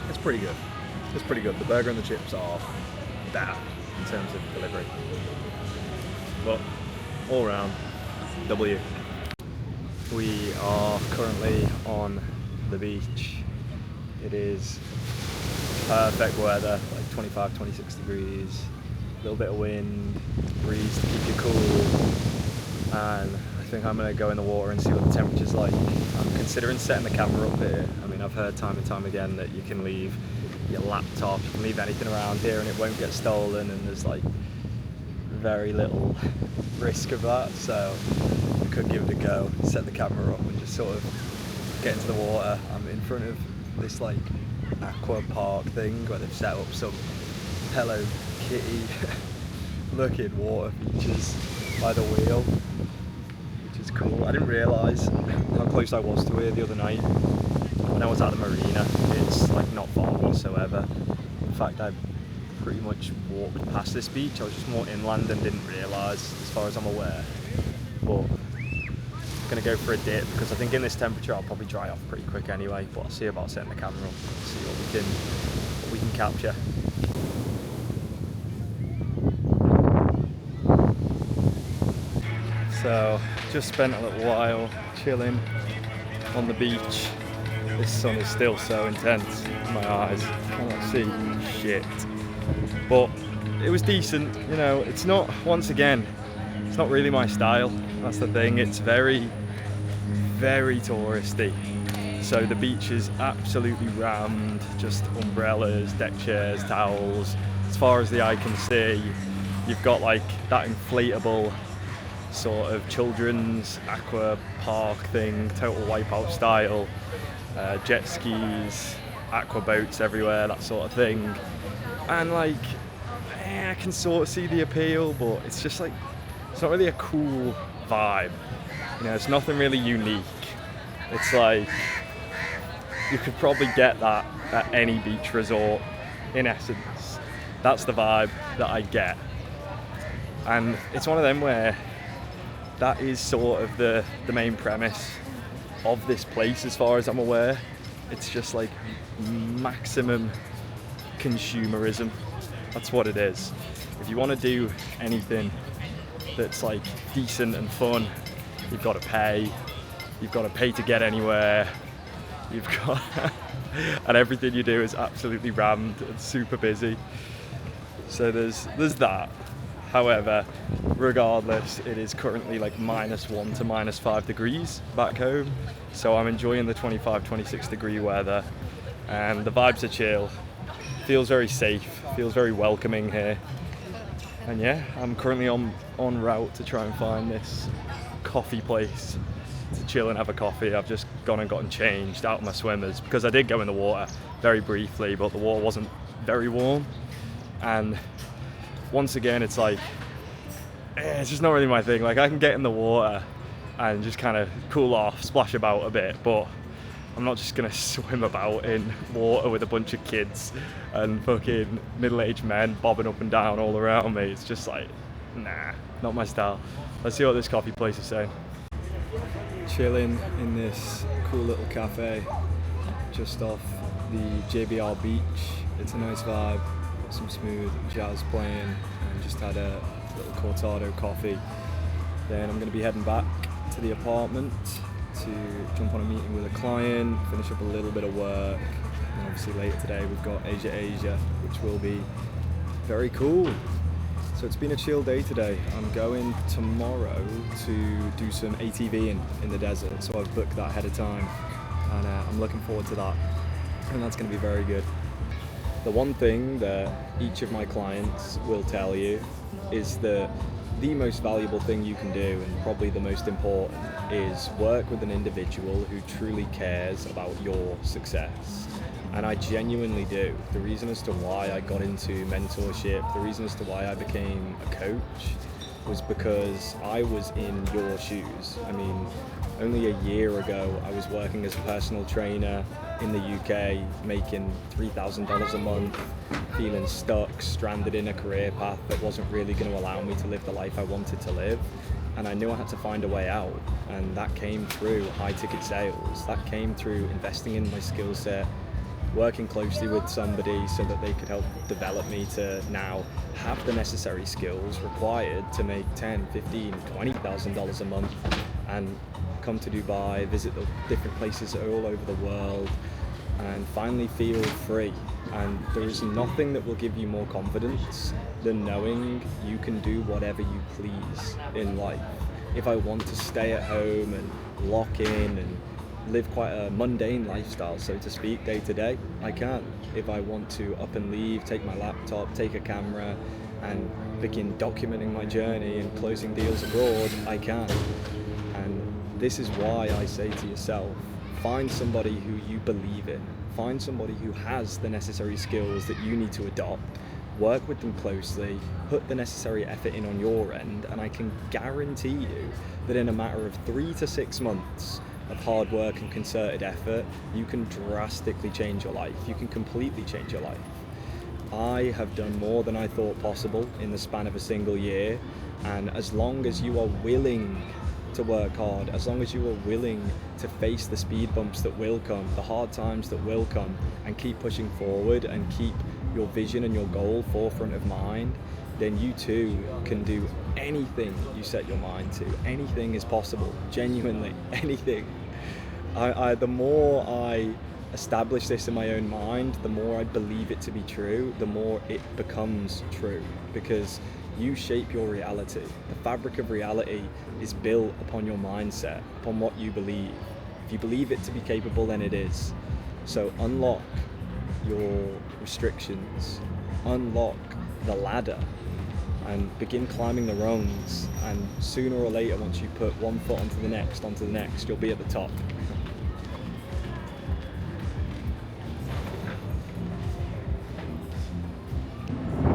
It's pretty good. It's pretty good. The burger and the chips are better in terms of delivery. But all round, W. We are currently on the beach. It is perfect weather, like 25, 26 degrees, a little bit of wind, breeze to keep you cool. And I think I'm gonna go in the water and see what the temperature's like. I'm considering setting the camera up here. I mean, I've heard time and time again that you can leave your laptop, you can leave anything around here and it won't get stolen, and there's like very little risk of that, so I could give it a go, set the camera up and just sort of get into the water. I'm in front of this like aqua park thing where they've set up some Hello Kitty looking water features by the wheel, which is cool. I didn't realise how close I was to it the other night when I was at the marina. It's like not far whatsoever. In fact, I pretty much walked past this beach. I was just more inland and didn't realise, as far as I'm aware. But I'm gonna go for a dip because I think in this temperature I'll probably dry off pretty quick anyway. But I'll see about setting the camera up, see what we can capture. So just spent a little while chilling on the beach. This sun is still so intense in my eyes. I cannot see shit. But it was decent, you know. It's not, once again, it's not really my style. That's the thing. It's very, very touristy. So the beach is absolutely rammed, just umbrellas, deck chairs, towels. As far as the eye can see, you've got like that inflatable sort of children's aqua park thing, total wipeout style, jet skis, aqua boats everywhere, that sort of thing. And like, I can sort of see the appeal, but it's just like, it's not really a cool vibe. You know, it's nothing really unique. It's like, you could probably get that at any beach resort, in essence. That's the vibe that I get. And it's one of them where that is sort of the main premise of this place, as far as I'm aware. It's just like maximum consumerism. That's what it is. If you want to do anything that's like decent and fun, you've got to pay. You've got to pay to get anywhere. You've got and everything you do is absolutely rammed and super busy. So there's that. However, regardless, it is currently like -1 to -5 degrees back home. So I'm enjoying the 25, 26 degree weather, and the vibes are chill. Feels very safe, feels very welcoming here. And yeah, I'm currently on route to try and find this coffee place to chill and have a coffee. I've just gone and gotten changed out of my swimmers because I did go in the water very briefly, but the water wasn't very warm. And once again, it's like, it's just not really my thing. Like, I can get in the water and just kind of cool off, splash about a bit, but I'm not just gonna swim about in water with a bunch of kids and fucking middle-aged men bobbing up and down all around me. It's just like, nah, not my style. Let's see what this coffee place is saying. Chilling in this cool little cafe just off the JBR beach. It's a nice vibe. Got some smooth jazz playing, and just had a little cortado coffee. Then I'm going to be heading back to the apartment to jump on a meeting with a client, finish up a little bit of work, and obviously later today we've got Asia, which will be very cool. So it's been a chill day today. I'm going tomorrow to do some ATVing in the desert, so I've booked that ahead of time, and I'm looking forward to that, and that's going to be very good. The one thing that each of my clients will tell you is that the most valuable thing you can do, and probably the most important, is work with an individual who truly cares about your success. And I genuinely do. The reason as to why I got into mentorship, the reason as to why I became a coach, was because I was in your shoes. I mean, only a year ago, I was working as a personal trainer in the UK, making $3,000 a month, feeling stuck, stranded in a career path that wasn't really going to allow me to live the life I wanted to live. And I knew I had to find a way out. And that came through high ticket sales. That came through investing in my skill set, working closely with somebody so that they could help develop me to now have the necessary skills required to make $10,000, $15,000, $20,000 a month, and come to Dubai, visit the different places all over the world, and finally feel free. And there is nothing that will give you more confidence than knowing you can do whatever you please in life. If I want to stay at home and lock in and live quite a mundane lifestyle, so to speak, day to day. I can. If I want to up and leave, take my laptop, take a camera, and begin documenting my journey and closing deals abroad, I can. And this is why I say to yourself, find somebody who you believe in. Find somebody who has the necessary skills that you need to adopt. Work with them closely, put the necessary effort in on your end, and I can guarantee you that in a matter of 3 to 6 months of hard work and concerted effort, you can drastically change your life. You can completely change your life. I have done more than I thought possible in the span of a single year, and as long as you are willing to work hard, as long as you are willing to face the speed bumps that will come, the hard times that will come, and keep pushing forward and keep your vision and your goal forefront of mind, then you too can do anything you set your mind to. Anything is possible, genuinely, anything. The more I establish this in my own mind, the more I believe it to be true, the more it becomes true, because you shape your reality. The fabric of reality is built upon your mindset, upon what you believe. If you believe it to be capable, then it is. So unlock your restrictions, unlock the ladder, and begin climbing the rungs. And sooner or later, once you put one foot onto the next, you'll be at the top.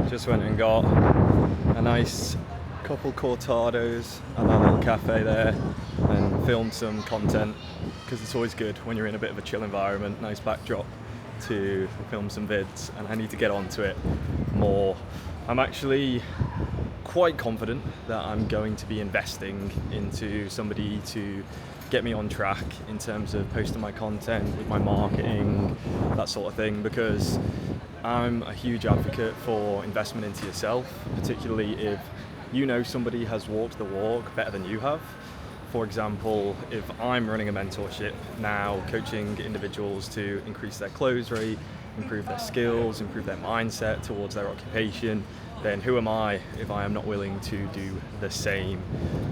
Just went and got a nice couple cortados at that little cafe there and filmed some content, because it's always good when you're in a bit of a chill environment, nice backdrop to film some vids, and I need to get onto it more. I'm actually quite confident that I'm going to be investing into somebody to get me on track in terms of posting my content, with my marketing, that sort of thing, because I'm a huge advocate for investment into yourself, particularly if you know somebody has walked the walk better than you have. For example, if I'm running a mentorship now, coaching individuals to increase their close rate, improve their skills, improve their mindset towards their occupation, then who am I if I am not willing to do the same?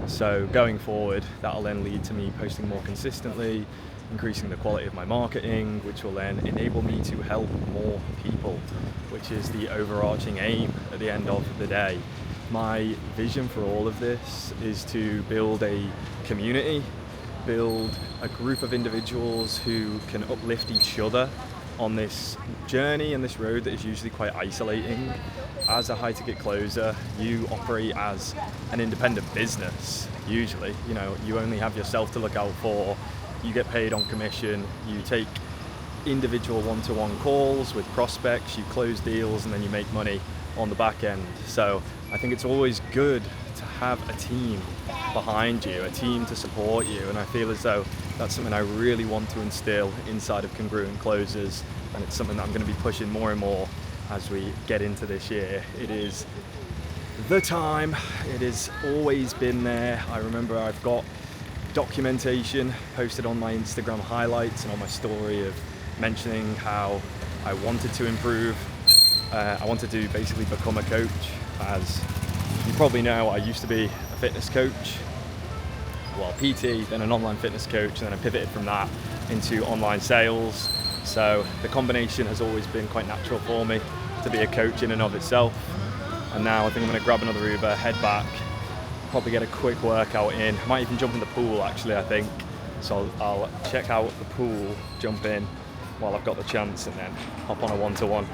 So going forward, that'll then lead to me posting more consistently, increasing the quality of my marketing, which will then enable me to help more people, which is the overarching aim at the end of the day. My vision for all of this is to build a community, build a group of individuals who can uplift each other on this journey and this road that is usually quite isolating. As a high ticket closer, you operate as an independent business. Usually, you only have yourself to look out for. You get paid on commission, you take individual one-to-one calls with prospects, you close deals, and then you make money on the back end. So I think it's always good to have a team behind you, a team to support you, and I feel as though that's something I really want to instill inside of Congruent Closers, and it's something that I'm going to be pushing more and more as we get into this year. It is the time, it has always been there. I remember I've got documentation posted on my Instagram highlights and on my story of mentioning how I wanted to improve. I wanted to basically become a coach. As you probably know, I used to be a fitness coach, well, PT, then an online fitness coach, and then I pivoted from that into online sales. So the combination has always been quite natural for me to be a coach in and of itself. And now I think I'm going to grab another Uber, head back, probably get a quick workout in. I might even jump in the pool, actually, I think. So I'll check out the pool, jump in while I've got the chance, and then hop on a one-to-one.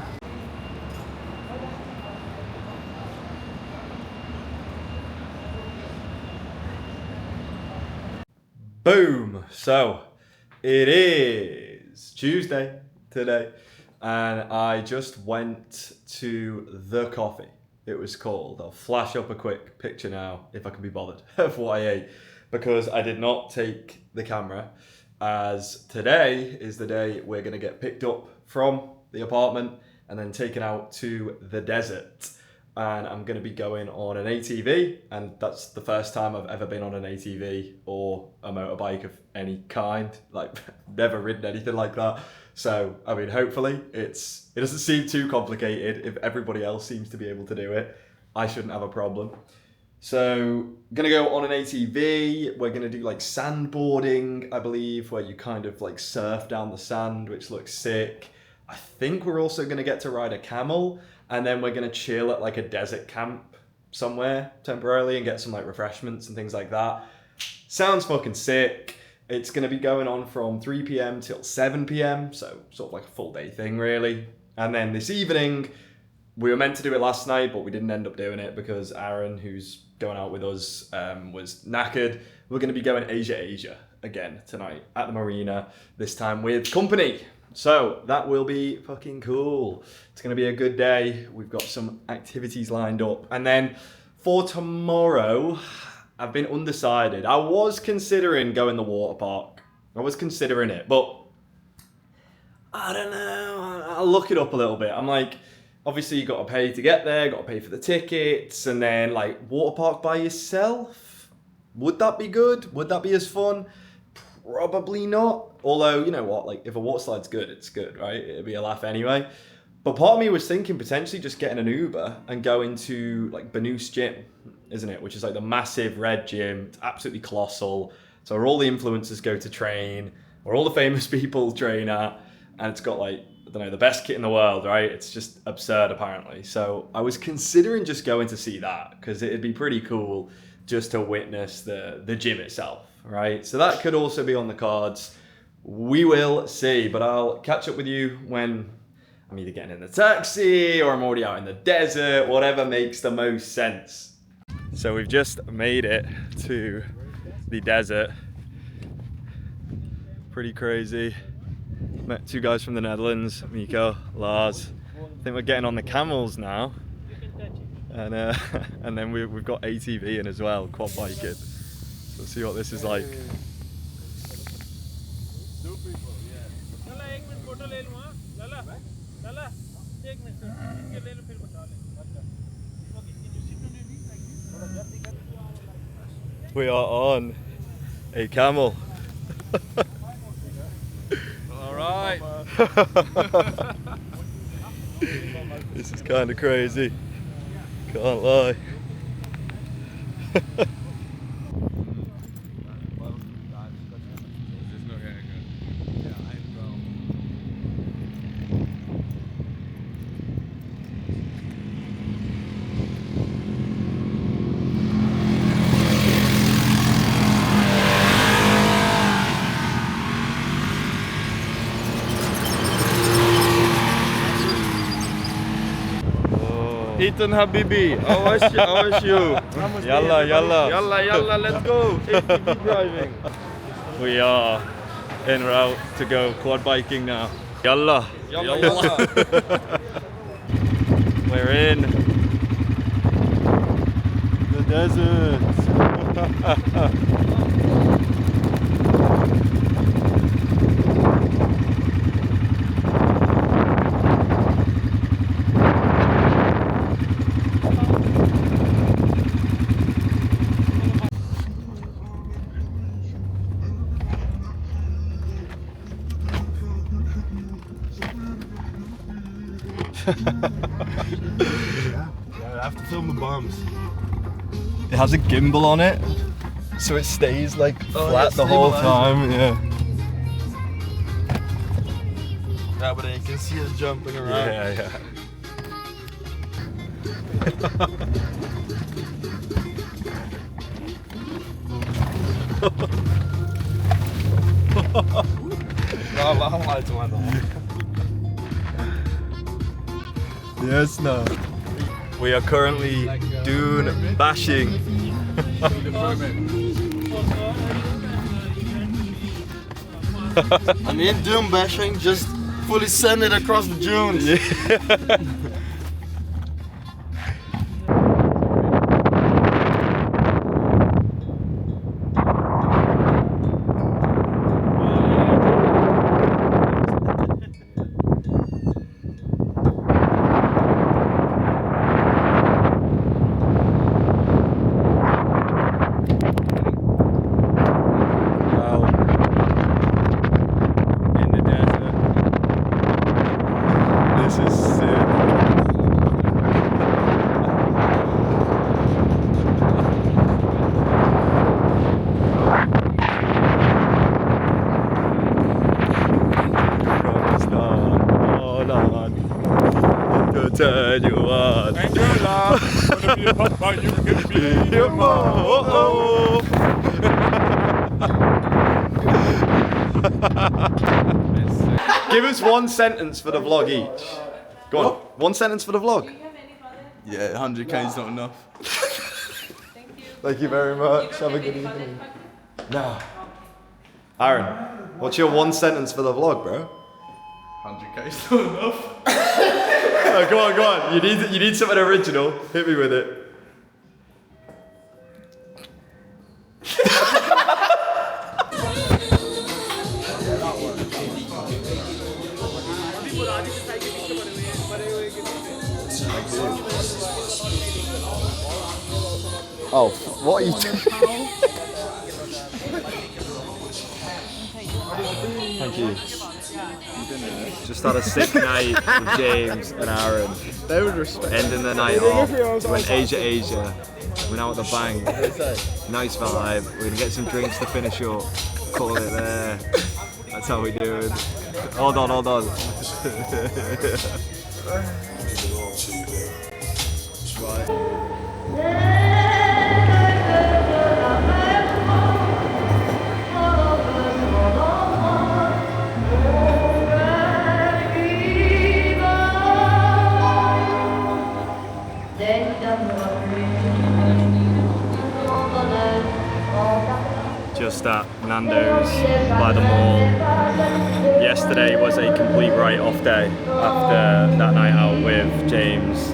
Boom! So it is Tuesday today, and I just went to The Coffee. It was called. I'll flash up a quick picture now, if I can be bothered, of what I ate, because I did not take the camera, as today is the day we're going to get picked up from the apartment and then taken out to the desert. And I'm going to be going on an ATV, and that's the first time I've ever been on an ATV or a motorbike of any kind. Like, never ridden anything like that. So, I mean, hopefully it doesn't seem too complicated. If everybody else seems to be able to do it, I shouldn't have a problem. So gonna go on an ATV. We're gonna do like sandboarding, I believe, where you kind of like surf down the sand, which looks sick. I think we're also gonna get to ride a camel, and then we're gonna chill at like a desert camp somewhere temporarily and get some like refreshments and things like that. Sounds fucking sick. It's gonna be going on from 3 p.m. till 7 p.m. So sort of like a full day thing really. And then this evening, we were meant to do it last night, but we didn't end up doing it because Aaron, who's going out with us, was knackered. We're going to be going Asia again tonight at the marina, this time with company. So that will be fucking cool. It's going to be a good day. We've got some activities lined up. And then for tomorrow, I've been undecided. I was considering going the water park. I was considering it, but I don't know. I'll look it up a little bit. I'm like, obviously you got to pay to get there, got to pay for the tickets, and then like water park by yourself. Would that be good? Would that be as fun? Probably not. Although, you know what, like if a water slide's good, it's good, right? It'd be a laugh anyway. But part of me was thinking potentially just getting an Uber and going to like Banús Gym, isn't it? Which is like the massive red gym. It's absolutely colossal. So where all the influencers go to train, where all the famous people train at, and it's got like, I don't know, the best kit in the world, right? It's just absurd apparently. So I was considering just going to see that because it'd be pretty cool just to witness the gym itself, right? So that could also be on the cards. We will see, but I'll catch up with you when I'm either getting in the taxi or I'm already out in the desert, whatever makes the most sense. So we've just made it to the desert. Pretty crazy. Met two guys from the Netherlands, Miko, Lars. I think we're getting on the camels now. And and then we've got ATV in as well, quad biking. So let's see what this is like. We are on a camel. Alright. This is kind of crazy. Can't lie. Ethan Habibi, how was you? Yalla, yalla. Yalla, let's go. ATV driving. We are en route to go quad biking now. Yalla. Yalla. We're in the desert. Yeah, I have to film the bombs. It has a gimbal on it, so it stays like flat the whole time. Yeah. Yeah, but then you can see us jumping around. Yeah. Yes, no. We are currently dune bashing. I mean, dune bashing, just fully send it across the dunes. Yeah. In the desert. This is sick. will turn you on. And your love, gonna be a papa, you can be your mom. Give us one sentence for the vlog each. Go on. One sentence for the vlog. Yeah, 100k is not enough. Thank you very much. Have a good evening. Nah. Aaron, what's your one sentence for the vlog, bro? 100k is not enough. Oh, go on, go on. You need something original. Hit me with it. Oh, what are you doing? Thank you. Just had a sick night with James and Aaron. They would respect. Ending the night off. Went Asia. Went out at the bank. Nice vibe. We're gonna get some drinks to finish up. Call it there. That's how we do it. Hold on. Just at Nando's by the mall. Yesterday was a complete write-off day after that night out with James,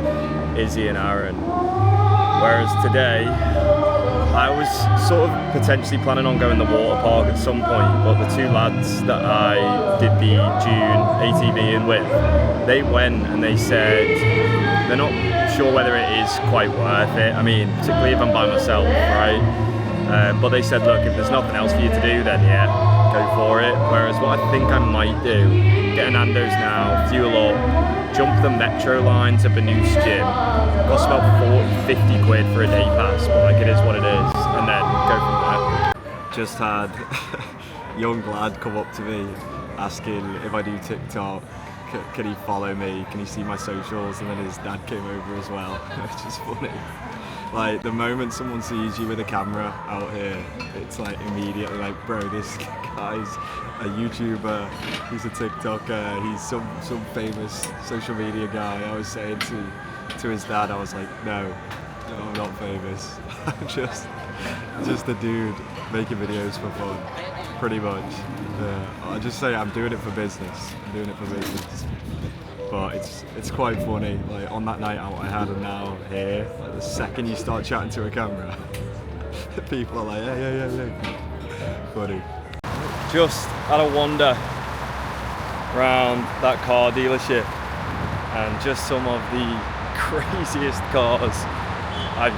Izzy and Aaron. Whereas today, I was sort of potentially planning on going to the water park at some point, but the two lads that I did the June ATVing with, they went and they said they're not sure whether it is quite worth it. I mean, particularly if I'm by myself, right? But they said, look, if there's nothing else for you to do, then yeah, go for it. Whereas what I think I might do, get a Nando's now, fuel up, jump the metro line to Benoose Gym. Costs about 40-50 quid for a day pass, but like it is what it is, and then go from there. Just had a young lad come up to me asking if I do TikTok, can he follow me, can he see my socials, and then his dad came over as well, which is funny. Like, the moment someone sees you with a camera out here, it's like immediately like, bro, this guy's a YouTuber, he's a TikToker, he's some famous social media guy. I was saying to his dad, I was like, no, I'm not famous. I'm just a dude making videos for fun, pretty much. I just say I'm doing it for business. But it's quite funny, like on that night out I had and now here, like the second you start chatting to a camera, people are like, yeah. Funny. Just had a wander around that car dealership and just some of the craziest cars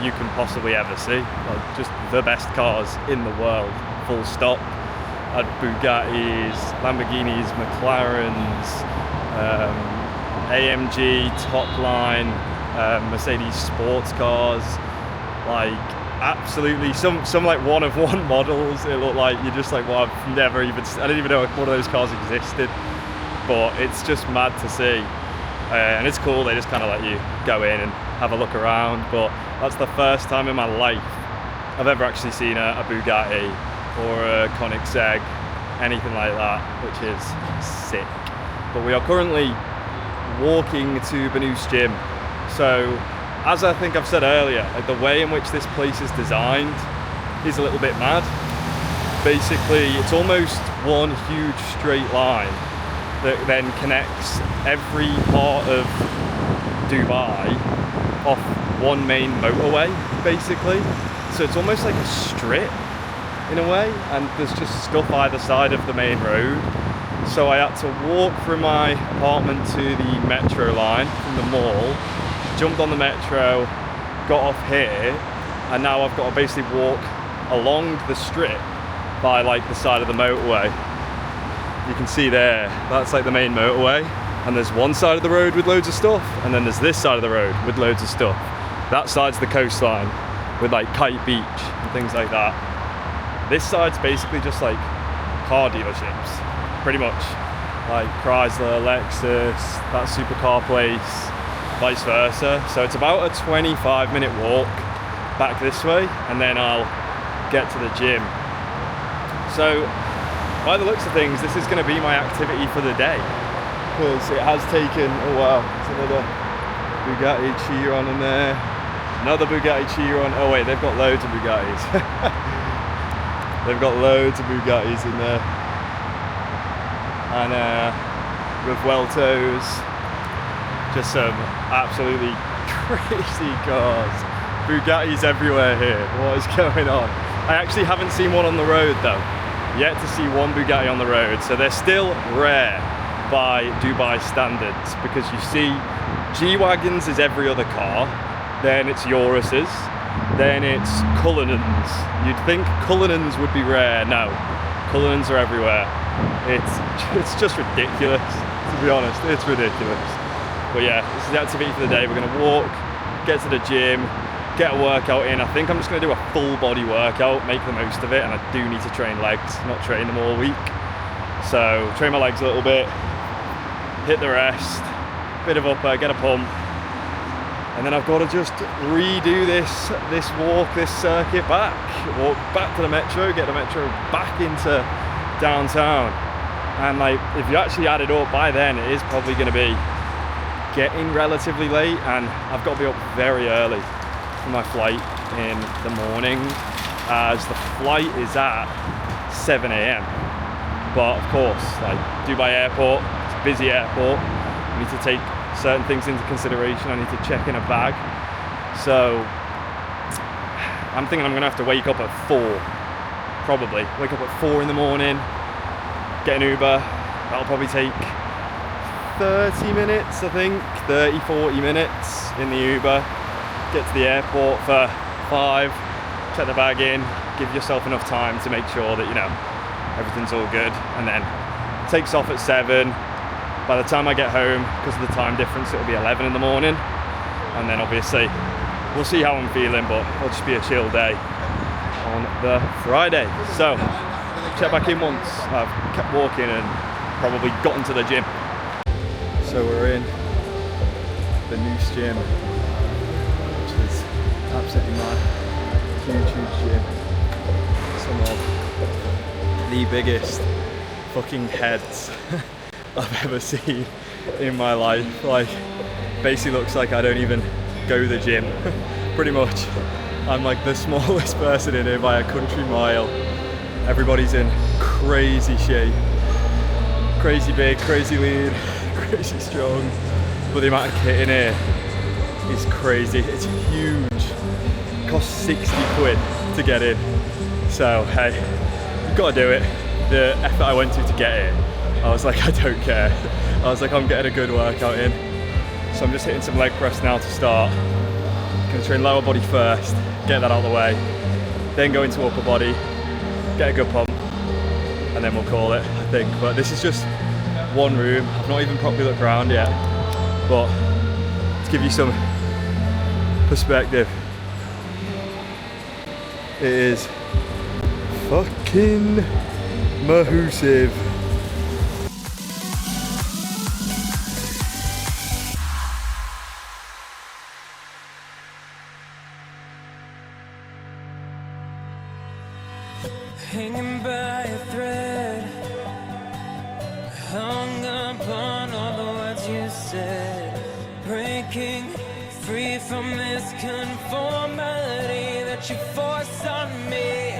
you can possibly ever see. Like just the best cars in the world, full stop. Had Bugattis, Lamborghinis, McLarens, AMG, top line, Mercedes sports cars, like absolutely some like one of one models. It looked like you're just like, well, I didn't even know one of those cars existed, but it's just mad to see. And it's cool, they just kind of let you go in and have a look around, but that's the first time in my life I've ever actually seen a Bugatti or a Koenigsegg, anything like that, which is sick. But we are currently walking to Benoose Gym. So, as I think I've said earlier, like the way in which this place is designed is a little bit mad. Basically, it's almost one huge straight line that then connects every part of Dubai off one main motorway, basically. So it's almost like a strip in a way, and there's just stuff either side of the main road. So I had to walk from my apartment to the metro line from the mall, jumped on the metro, got off here, and now I've got to basically walk along the strip by like the side of the motorway. You can see there, that's like the main motorway, and there's one side of the road with loads of stuff, and then there's this side of the road with loads of stuff. That side's the coastline with like Kite Beach and things like that. This side's basically just like car dealerships, pretty much. Like Chrysler, Lexus, that supercar place, vice versa. So it's about a 25-minute walk back this way, and then I'll get to the gym. So by the looks of things, this is going to be my activity for the day, because it has taken, oh wow, it's another Bugatti Chiron in there, another Bugatti Chiron. Oh wait, they've got loads of Bugattis. They've got loads of Bugattis in there, and Revueltos, just some absolutely crazy cars. Bugattis everywhere here. What is going on? I actually haven't seen one on the road though. Yet to see one Bugatti on the road, so they're still rare by Dubai standards, because you see G-Wagons is every other car, then it's Urus's, then it's Cullinans. You'd think Cullinans would be rare. No, Cullinans are everywhere. It's just ridiculous, to be honest. It's ridiculous. But yeah, this is the activity for the day. We're gonna walk, get to the gym, get a workout in. I think I'm just going to do a full body workout, make the most of it, and I do need to train legs, not train them all week. So train my legs a little bit, hit the rest, bit of upper, get a pump, and then I've got to just redo this walk, this circuit back. Walk back to the metro, get the metro back into downtown. And like, if you actually add it up, by then it is probably going to be getting relatively late, and I've got to be up very early for my flight in the morning, as the flight is at 7 a.m. But of course, like Dubai airport, it's a busy airport. I need to take certain things into consideration. I need to check in a bag. So I'm thinking I'm gonna have to wake up at 4, probably. Wake up at 4 in the morning, get an Uber. That'll probably take 30 minutes, I think, 30, 40 minutes in the Uber. Get to the airport for 5, check the bag in, give yourself enough time to make sure that, you know, everything's all good, and then takes off at 7. By the time I get home, because of the time difference, it'll be 11 in the morning, and then obviously we'll see how I'm feeling, but it'll just be a chill day on the Friday. So check back in once I've kept walking and probably gotten to the gym. So we're in the Noose gym, which is absolutely mad. Huge gym. Some of the biggest fucking heads I've ever seen in my life. Like, basically looks like I don't even go to the gym. Pretty much. I'm like the smallest person in here by a country mile. Everybody's in crazy shape. Crazy big, crazy lean, crazy strong. But the amount of kit in here is crazy. It's huge. It costs 60 quid to get in. So hey, you've got to do it. The effort I went to get here, I was like, I don't care. I was like, I'm getting a good workout in. So I'm just hitting some leg press now to start. Gonna train lower body first, get that out of the way, then go into upper body, get a good pump, and then we'll call it, I think. But this is just one room. I've not even properly looked around yet. But to give you some perspective, it is fucking massive. Hanging by a thread, hung upon all the words you said, breaking free from this conformity that you force on me.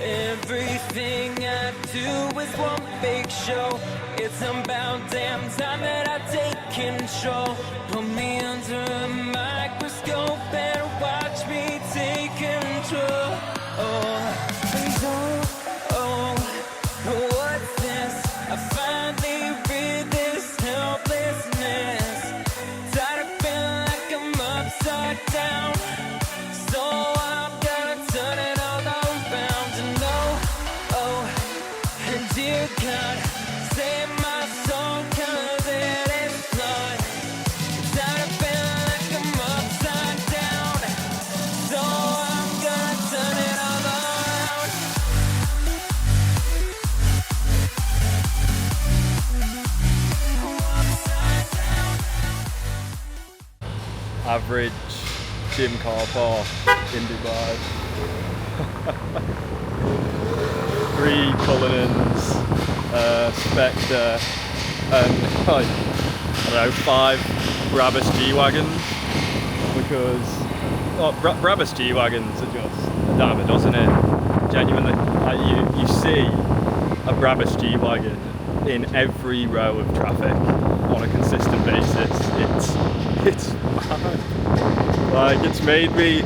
Everything I do is one big show. It's about damn time that I take control. Put me under a microscope and watch me take control. What's this? I finally read this helplessness. Tired of feeling like I'm upside down, so I'm gonna turn it all around. And and dear God, save my soul, 'cause it is flawed. Tired of feeling like average gym car park in Dubai. 3 Cullinans, Spectre, and like, I don't know, 5 Brabus G-Wagons, because Brabus G-Wagons are just a dime a dozen here. Genuinely, like you see a Brabus G-Wagon in every row of traffic on a consistent basis. It's mad. Like, it's made me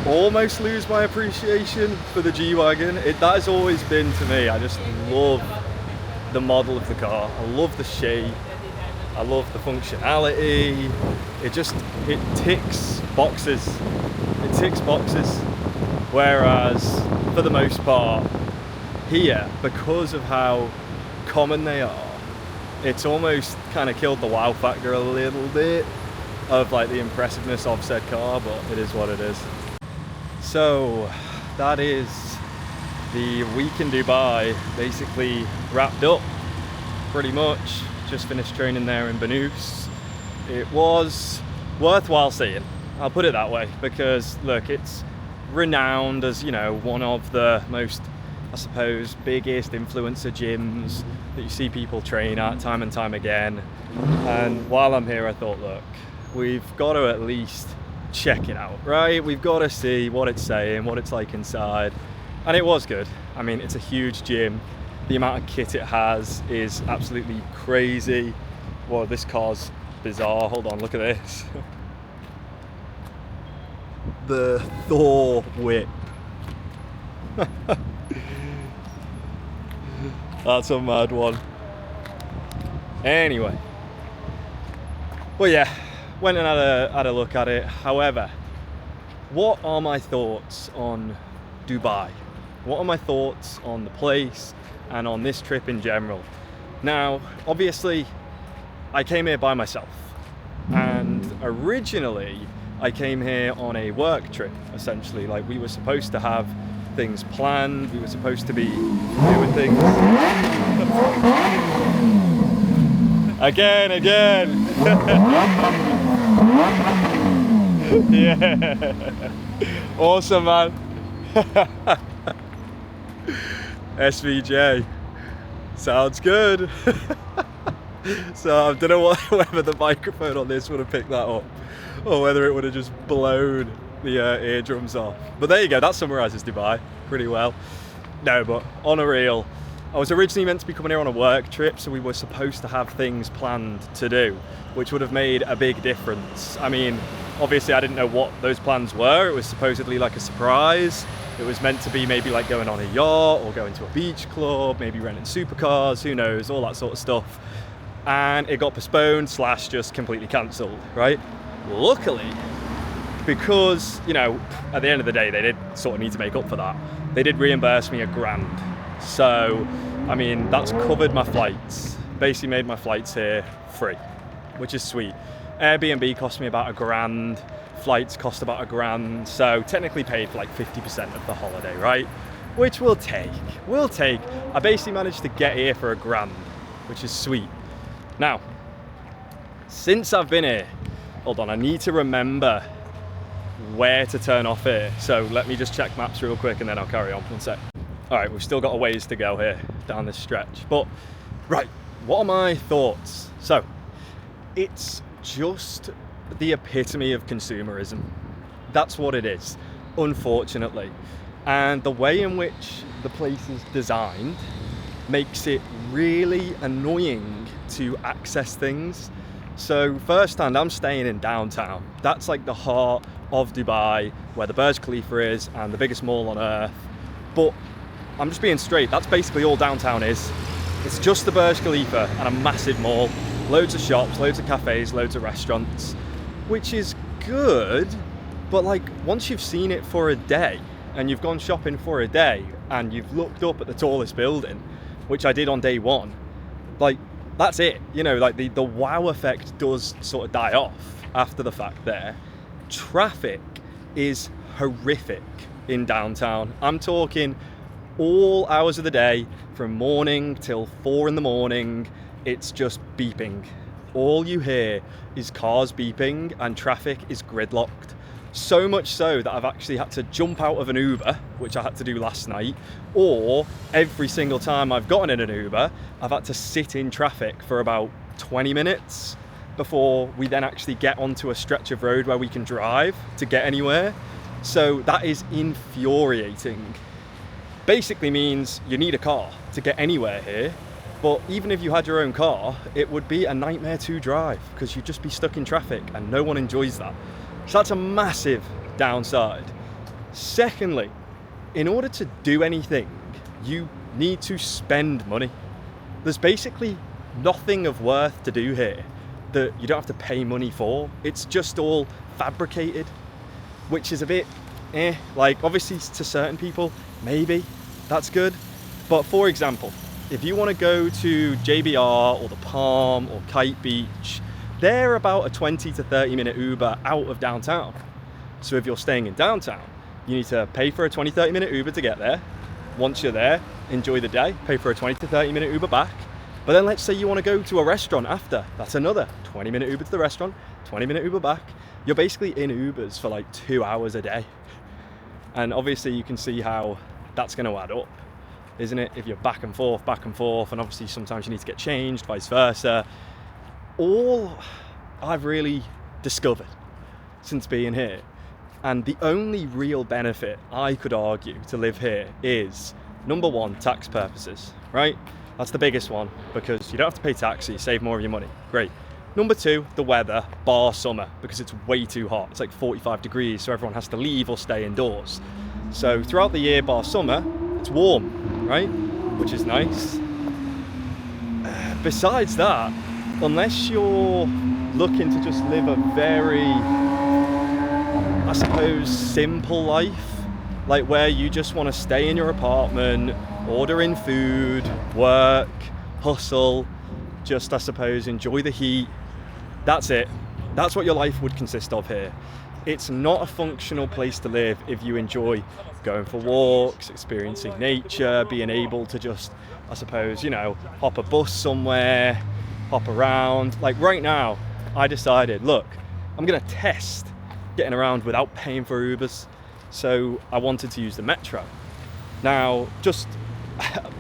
almost lose my appreciation for the G-Wagon. That has always been, to me, I just love the model of the car. I love the shape. I love the functionality. It ticks boxes. It ticks boxes. Whereas, for the most part, here, because of how common they are, it's almost kind of killed the wow factor a little bit of like the impressiveness of said car, but it is what it is. So that is the week in Dubai basically wrapped up pretty much. Just finished training there in Banús. It was worthwhile seeing, I'll put it that way, because look, it's renowned as, you know, one of the most, I suppose, biggest influencer gyms that you see people train at time and time again. And while I'm here, I thought, look, we've got to at least check it out, right? We've got to see what it's saying, what it's like inside. And it was good. I mean, it's a huge gym. The amount of kit it has is absolutely crazy. Well, this car's bizarre. Hold on, look at this. The Thor whip. That's a mad one. Anyway. Well, yeah, went and had a look at it. However, what are my thoughts on Dubai? What are my thoughts on the place and on this trip in general? Now, obviously, I came here by myself. And originally, I came here on a work trip, essentially. Like, we were supposed to have things planned, we were supposed to be doing things. Again. Yeah. Awesome, man. SVJ. Sounds good. So I don't know whether the microphone on this would have picked that up, or whether it would have just blown the eardrums off. But there you go, that summarises Dubai pretty well. No, but on a real, I was originally meant to be coming here on a work trip, so we were supposed to have things planned to do, which would have made a big difference. I mean, obviously I didn't know what those plans were. It was supposedly like a surprise. It was meant to be maybe like going on a yacht or going to a beach club, maybe renting supercars, who knows, all that sort of stuff. And it got postponed / just completely cancelled, right? Luckily, because, you know, at the end of the day, they did sort of need to make up for that. They did reimburse me $1,000. So, I mean, that's covered my flights. Basically made my flights here free, which is sweet. Airbnb cost me about $1,000. Flights cost about $1,000. So technically paid for like 50% of the holiday, right? Which we'll take. I basically managed to get here for $1,000, which is sweet. Now, since I've been here, hold on, I need to remember where to turn off here. So let me just check maps real quick and then I'll carry on. One sec. All right, we've still got a ways to go here down this stretch. But, right, what are my thoughts? So, it's just the epitome of consumerism. That's what it is, unfortunately. And the way in which the place is designed makes it really annoying to access things. So firsthand, I'm staying in downtown. That's like the heart of Dubai, where the Burj Khalifa is and the biggest mall on earth. But I'm just being straight, that's basically all downtown is. It's just the Burj Khalifa and a massive mall, loads of shops, loads of cafes, loads of restaurants, which is good, but like once you've seen it for a day and you've gone shopping for a day and you've looked up at the tallest building, which I did on day one, like that's it. You know, like the wow effect does sort of die off after the fact there. Traffic is horrific in downtown. I'm talking all hours of the day, from morning till 4 in the morning. It's just beeping all you hear is cars beeping and traffic is gridlocked. So much so that I've actually had to jump out of an Uber, which I had to do last night, or every single time I've gotten in an Uber, I've had to sit in traffic for about 20 minutes before we then actually get onto a stretch of road where we can drive to get anywhere. So that is infuriating. Basically means you need a car to get anywhere here, but even if you had your own car, it would be a nightmare to drive because you'd just be stuck in traffic and no one enjoys that. So that's a massive downside. Secondly, in order to do anything, you need to spend money. There's basically nothing of worth to do here that you don't have to pay money for. It's just all fabricated, which is a bit like obviously to certain people, maybe that's good. But for example, if you want to go to JBR or the Palm or Kite Beach, they're about a 20 to 30 minute Uber out of downtown. So if you're staying in downtown, you need to pay for a 20-30 minute Uber to get there. Once you're there, enjoy the day, pay for a 20 to 30 minute Uber back. But then let's say you want to go to a restaurant after, that's another 20 minute Uber to the restaurant, 20 minute Uber back. You're basically in Ubers for like 2 hours a day. And obviously you can see how that's going to add up, isn't it? If you're back and forth, and obviously sometimes you need to get changed, vice versa. All I've really discovered since being here, and the only real benefit I could argue to live here is, number one, tax purposes, right? That's the biggest one, because you don't have to pay tax, so you save more of your money. Great. Number two, the weather, bar summer, because it's way too hot. It's like 45 degrees, so everyone has to leave or stay indoors. So throughout the year, bar summer, it's warm, right? Which is nice. Besides that, unless you're looking to just live a very, I suppose, simple life, like where you just want to stay in your apartment, order in food, work, hustle, just, I suppose, enjoy the heat. That's it. That's what your life would consist of here. It's not a functional place to live if you enjoy going for walks, experiencing nature, being able to just, I suppose, you know, hop a bus somewhere, hop around. Like right now, I decided, look, I'm gonna test getting around without paying for Ubers. So I wanted to use the metro. Now, just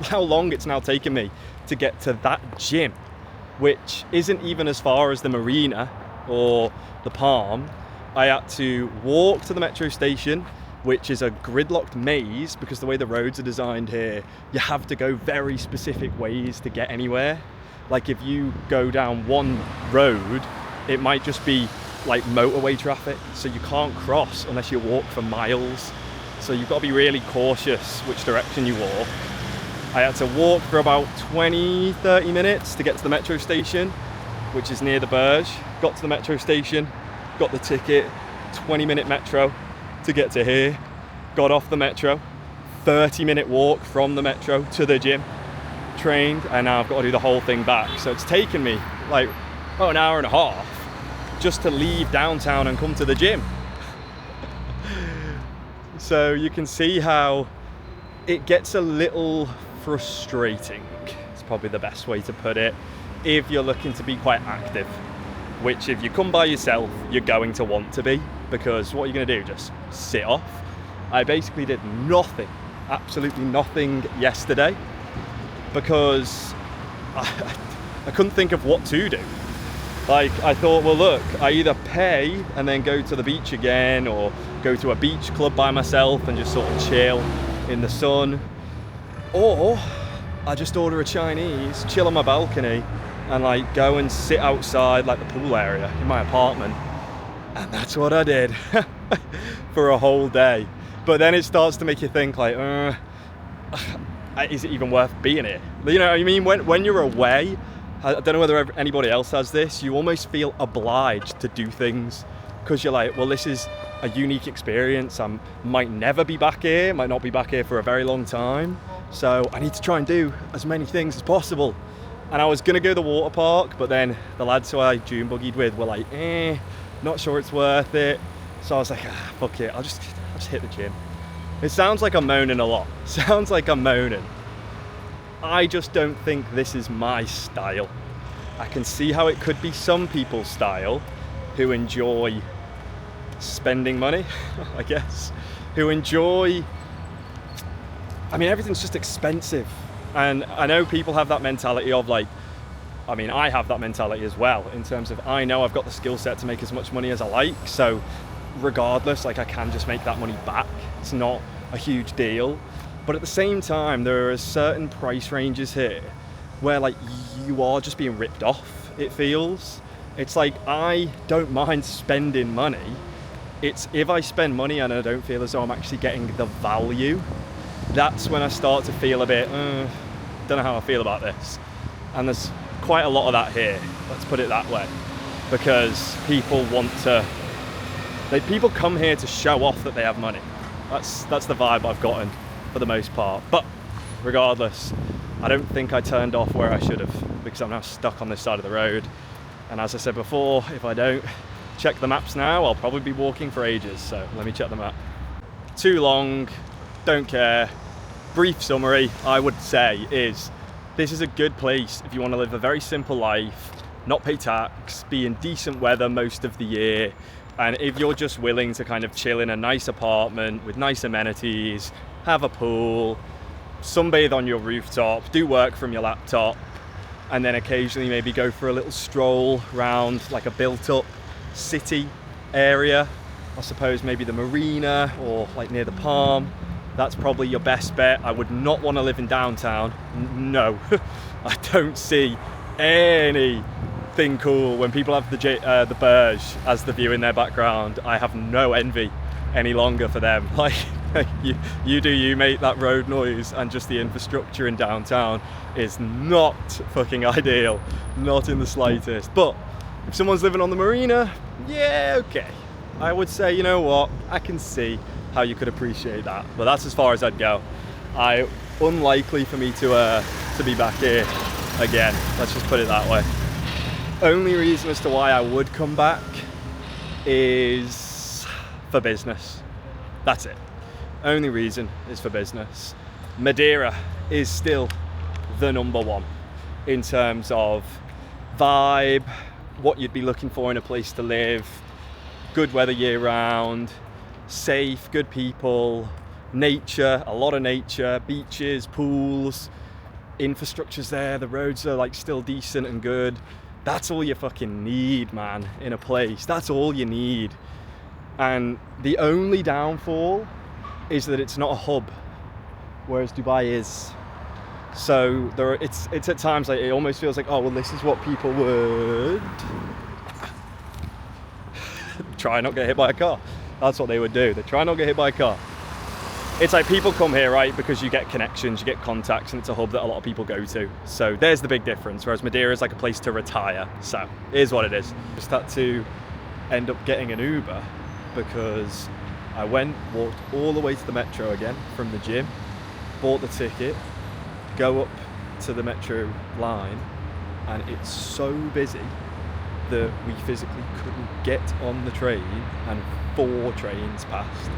how long it's now taken me to get to that gym, which isn't even as far as the marina or the Palm. I had to walk to the metro station, which is a gridlocked maze because the way the roads are designed here, you have to go very specific ways to get anywhere. Like if you go down one road, it might just be like motorway traffic, so you can't cross unless you walk for miles. So you've got to be really cautious which direction you walk. I had to walk for about 20-30 minutes to get to the metro station, which is near the Burj. Got to the metro station, got the ticket, 20-minute metro to get to here. Got off the metro, 30-minute walk from the metro to the gym, trained, and now I've got to do the whole thing back. So it's taken me like an hour and a half just to leave downtown and come to the gym. So you can see how it gets a little frustrating, it's probably the best way to put it, if you're looking to be quite active, which if you come by yourself, you're going to want to be, because what are you going to do, just sit off? I basically did nothing, absolutely nothing yesterday, because I couldn't think of what to do. Like, I thought, well look, I either pay and then go to the beach again, or go to a beach club by myself and just sort of chill in the sun, or I just order a Chinese, chill on my balcony, and like go and sit outside like the pool area in my apartment. And that's what I did for a whole day. But then it starts to make you think like, is it even worth being here? You know what I mean? When you're away, I don't know whether anybody else has this, you almost feel obliged to do things because you're like, well, this is a unique experience. I might never be back here, might not be back here for a very long time. So I need to try and do as many things as possible. And I was gonna go to the water park, but then the lads who I dune buggied with were like, not sure it's worth it. So I was like, fuck it, I'll just hit the gym. It sounds like I'm moaning a lot. Sounds like I'm moaning. I just don't think this is my style. I can see how it could be some people's style who enjoy spending money, I guess, who enjoy, I mean, everything's just expensive. And I know people have that mentality of like, I mean, I have that mentality as well, in terms of I know I've got the skill set to make as much money as I like, so regardless, like I can just make that money back. It's not a huge deal. But at the same time, there are certain price ranges here where like you are just being ripped off, it feels. It's like, I don't mind spending money. It's if I spend money and I don't feel as though I'm actually getting the value, that's when I start to feel a bit, don't know how I feel about this. And there's quite a lot of that here, let's put it that way, because people want to, people come here to show off that they have money. That's the vibe I've gotten for the most part. But regardless, I don't think I turned off where I should have, because I'm now stuck on this side of the road. And as I said before, if I don't check the maps now, I'll probably be walking for ages. So let me check the map. Too long, don't care. Brief summary, I would say, is this is a good place if you want to live a very simple life, not pay tax, be in decent weather most of the year, and if you're just willing to kind of chill in a nice apartment with nice amenities, have a pool, sunbathe on your rooftop, do work from your laptop, and then occasionally maybe go for a little stroll around like a built-up city area, I suppose maybe the marina or like near the Palm. That's probably your best bet. I would not want to live in downtown. No, I don't see anything cool when people have the Burj as the view in their background. I have no envy any longer for them. Like, you do you, mate. That road noise and just the infrastructure in downtown is not fucking ideal, not in the slightest. But if someone's living on the marina, yeah, okay. I would say, you know what, I can see how you could appreciate that, but that's as far as I'd go. Unlikely for me to be back here again, let's just put it that way. Only reason as to why I would come back is for business. That's it. Only reason is for business. Madeira is still the number one in terms of vibe, what you'd be looking for in a place to live, good weather year round, safe, good people, nature, a lot of nature, beaches, pools, infrastructure's there, the roads are like still decent and good. That's all you fucking need, man, in a place. That's all you need. And the only downfall is that it's not a hub, whereas Dubai is. So it's at times like it almost feels like, oh well, this is what people would try not get hit by a car. That's what they would do. They try not get hit by a car. It's like people come here, right, because you get connections, you get contacts, and it's a hub that a lot of people go to. So there's the big difference, whereas Madeira is like a place to retire. So it is what it is. Just had to end up getting an Uber because I walked all the way to the metro again from the gym, bought the ticket, go up to the metro line, and it's so busy that we physically couldn't get on the train, and 4 trains passed.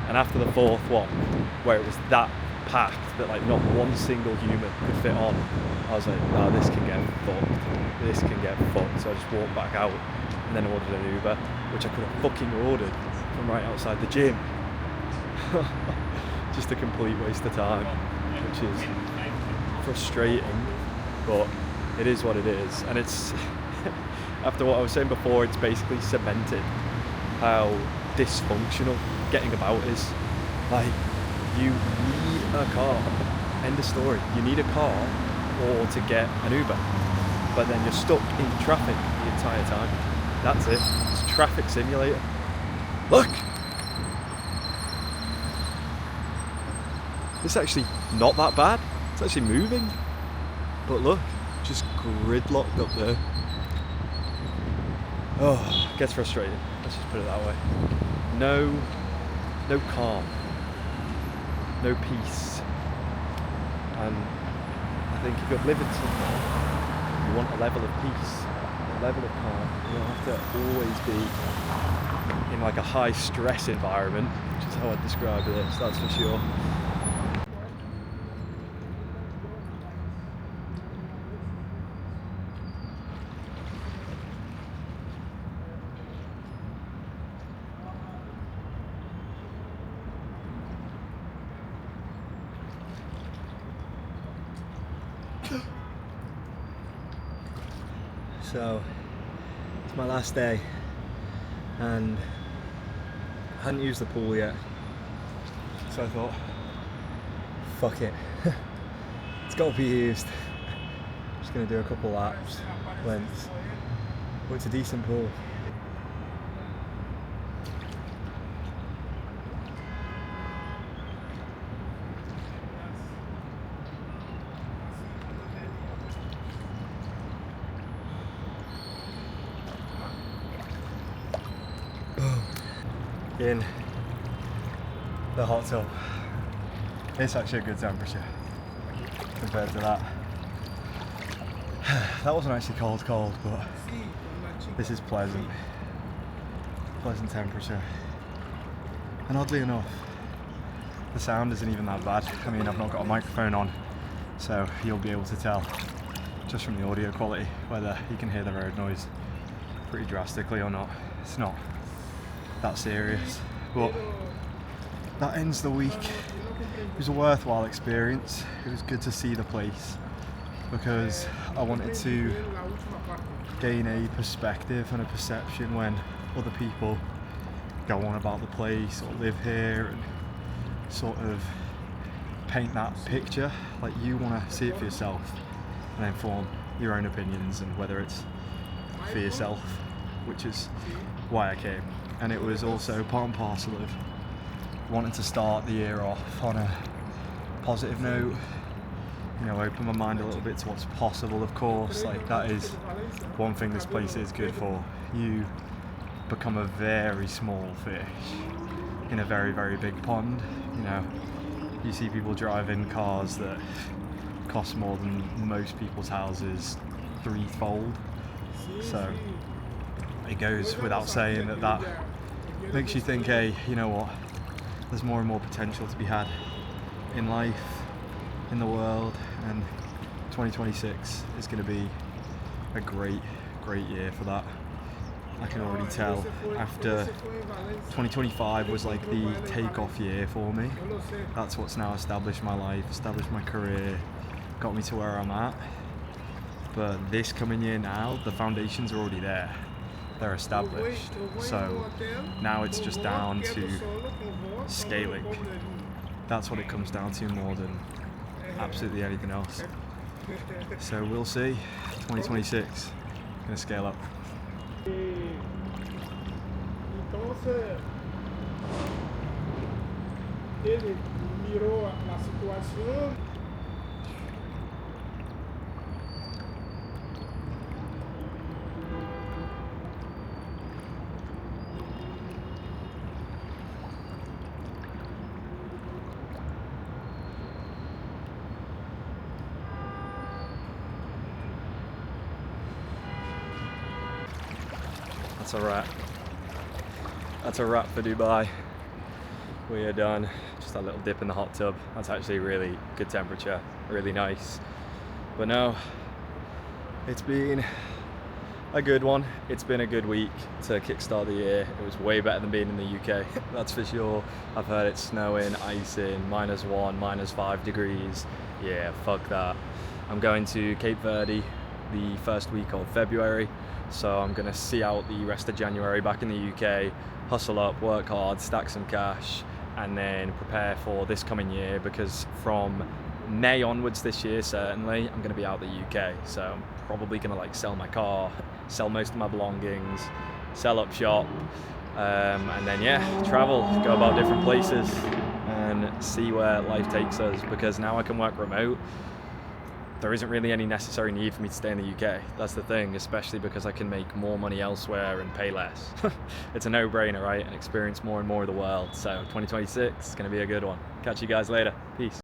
And after the 4th one, where it was that packed that like not one single human could fit on, I was like, oh, this can get fucked. This can get fucked. So I just walked back out and then ordered an Uber, which I could have fucking ordered from right outside the gym. Just a complete waste of time, which is frustrating, but it is what it is. And it's, after what I was saying before, it's basically cemented how dysfunctional getting about is. Like, you need a car, end of story. You need a car or to get an Uber, but then you're stuck in traffic the entire time. That's it. It's a traffic simulator. Look! It's actually not that bad. It's actually moving. But look, just gridlocked up there. Oh, it gets frustrating. Let's just put it that way. No calm. No peace. And I think if you're living somewhere, you want a level of peace, a level of calm. You don't have to always be in like a high stress environment, which is how I'd describe this, that's for sure. So it's my last day and I hadn't used the pool yet, so I thought, fuck it, it's got to be used. Just gonna do a couple laps, lengths, but it's a decent pool. In the hot tub. It's actually a good temperature compared to that. That wasn't actually cold, but this is pleasant temperature. And oddly enough, the sound isn't even that bad. I mean, I've not got a microphone on, so you'll be able to tell just from the audio quality whether you can hear the road noise pretty drastically or not. It's not that serious, but that ends the week. It was a worthwhile experience. It was good to see the place because I wanted to gain a perspective and a perception when other people go on about the place or live here and sort of paint that picture. Like, you want to see it for yourself and then form your own opinions, and whether it's for yourself, which is why I came. And it was also part and parcel of wanting to start the year off on a positive note, you know, open my mind a little bit to what's possible, of course. Like, that is one thing this place is good for. You become a very small fish in a very, very big pond. You know, you see people driving cars that cost more than most people's houses threefold. So it goes without saying that makes you think, hey, you know what, there's more and more potential to be had in life, in the world, and 2026 is going to be a great year for that. I can already tell. After 2025 was like the takeoff year for me. That's what's now established my life, established my career, got me to where I'm at. But this coming year now, the foundations are already there. They're established. So now it's just down to scaling. That's what it comes down to more than absolutely anything else. So we'll see. 2026, gonna scale up. Entonces, ele mirou na situação. That's a wrap. That's a wrap for Dubai. We are done. Just a little dip in the hot tub. That's actually really good temperature, really nice. But no, it's been a good one. It's been a good week to kickstart the year. It was way better than being in the UK, that's for sure. I've heard it's snowing, icing, -1, -5 degrees. Yeah, fuck that. I'm going to Cape Verde the first week of February. So I'm gonna see out the rest of January back in the UK, hustle up, work hard, stack some cash, and then prepare for this coming year, because from May onwards this year, certainly, I'm gonna be out the UK. So I'm probably gonna like sell my car, sell most of my belongings, sell up shop, and then yeah, travel, go about different places and see where life takes us, because now I can work remote. There isn't really any necessary need for me to stay in the UK. That's the thing, especially because I can make more money elsewhere and pay less. It's a no-brainer, right? And experience more and more of the world. So 2026 is going to be a good one. Catch you guys later. Peace.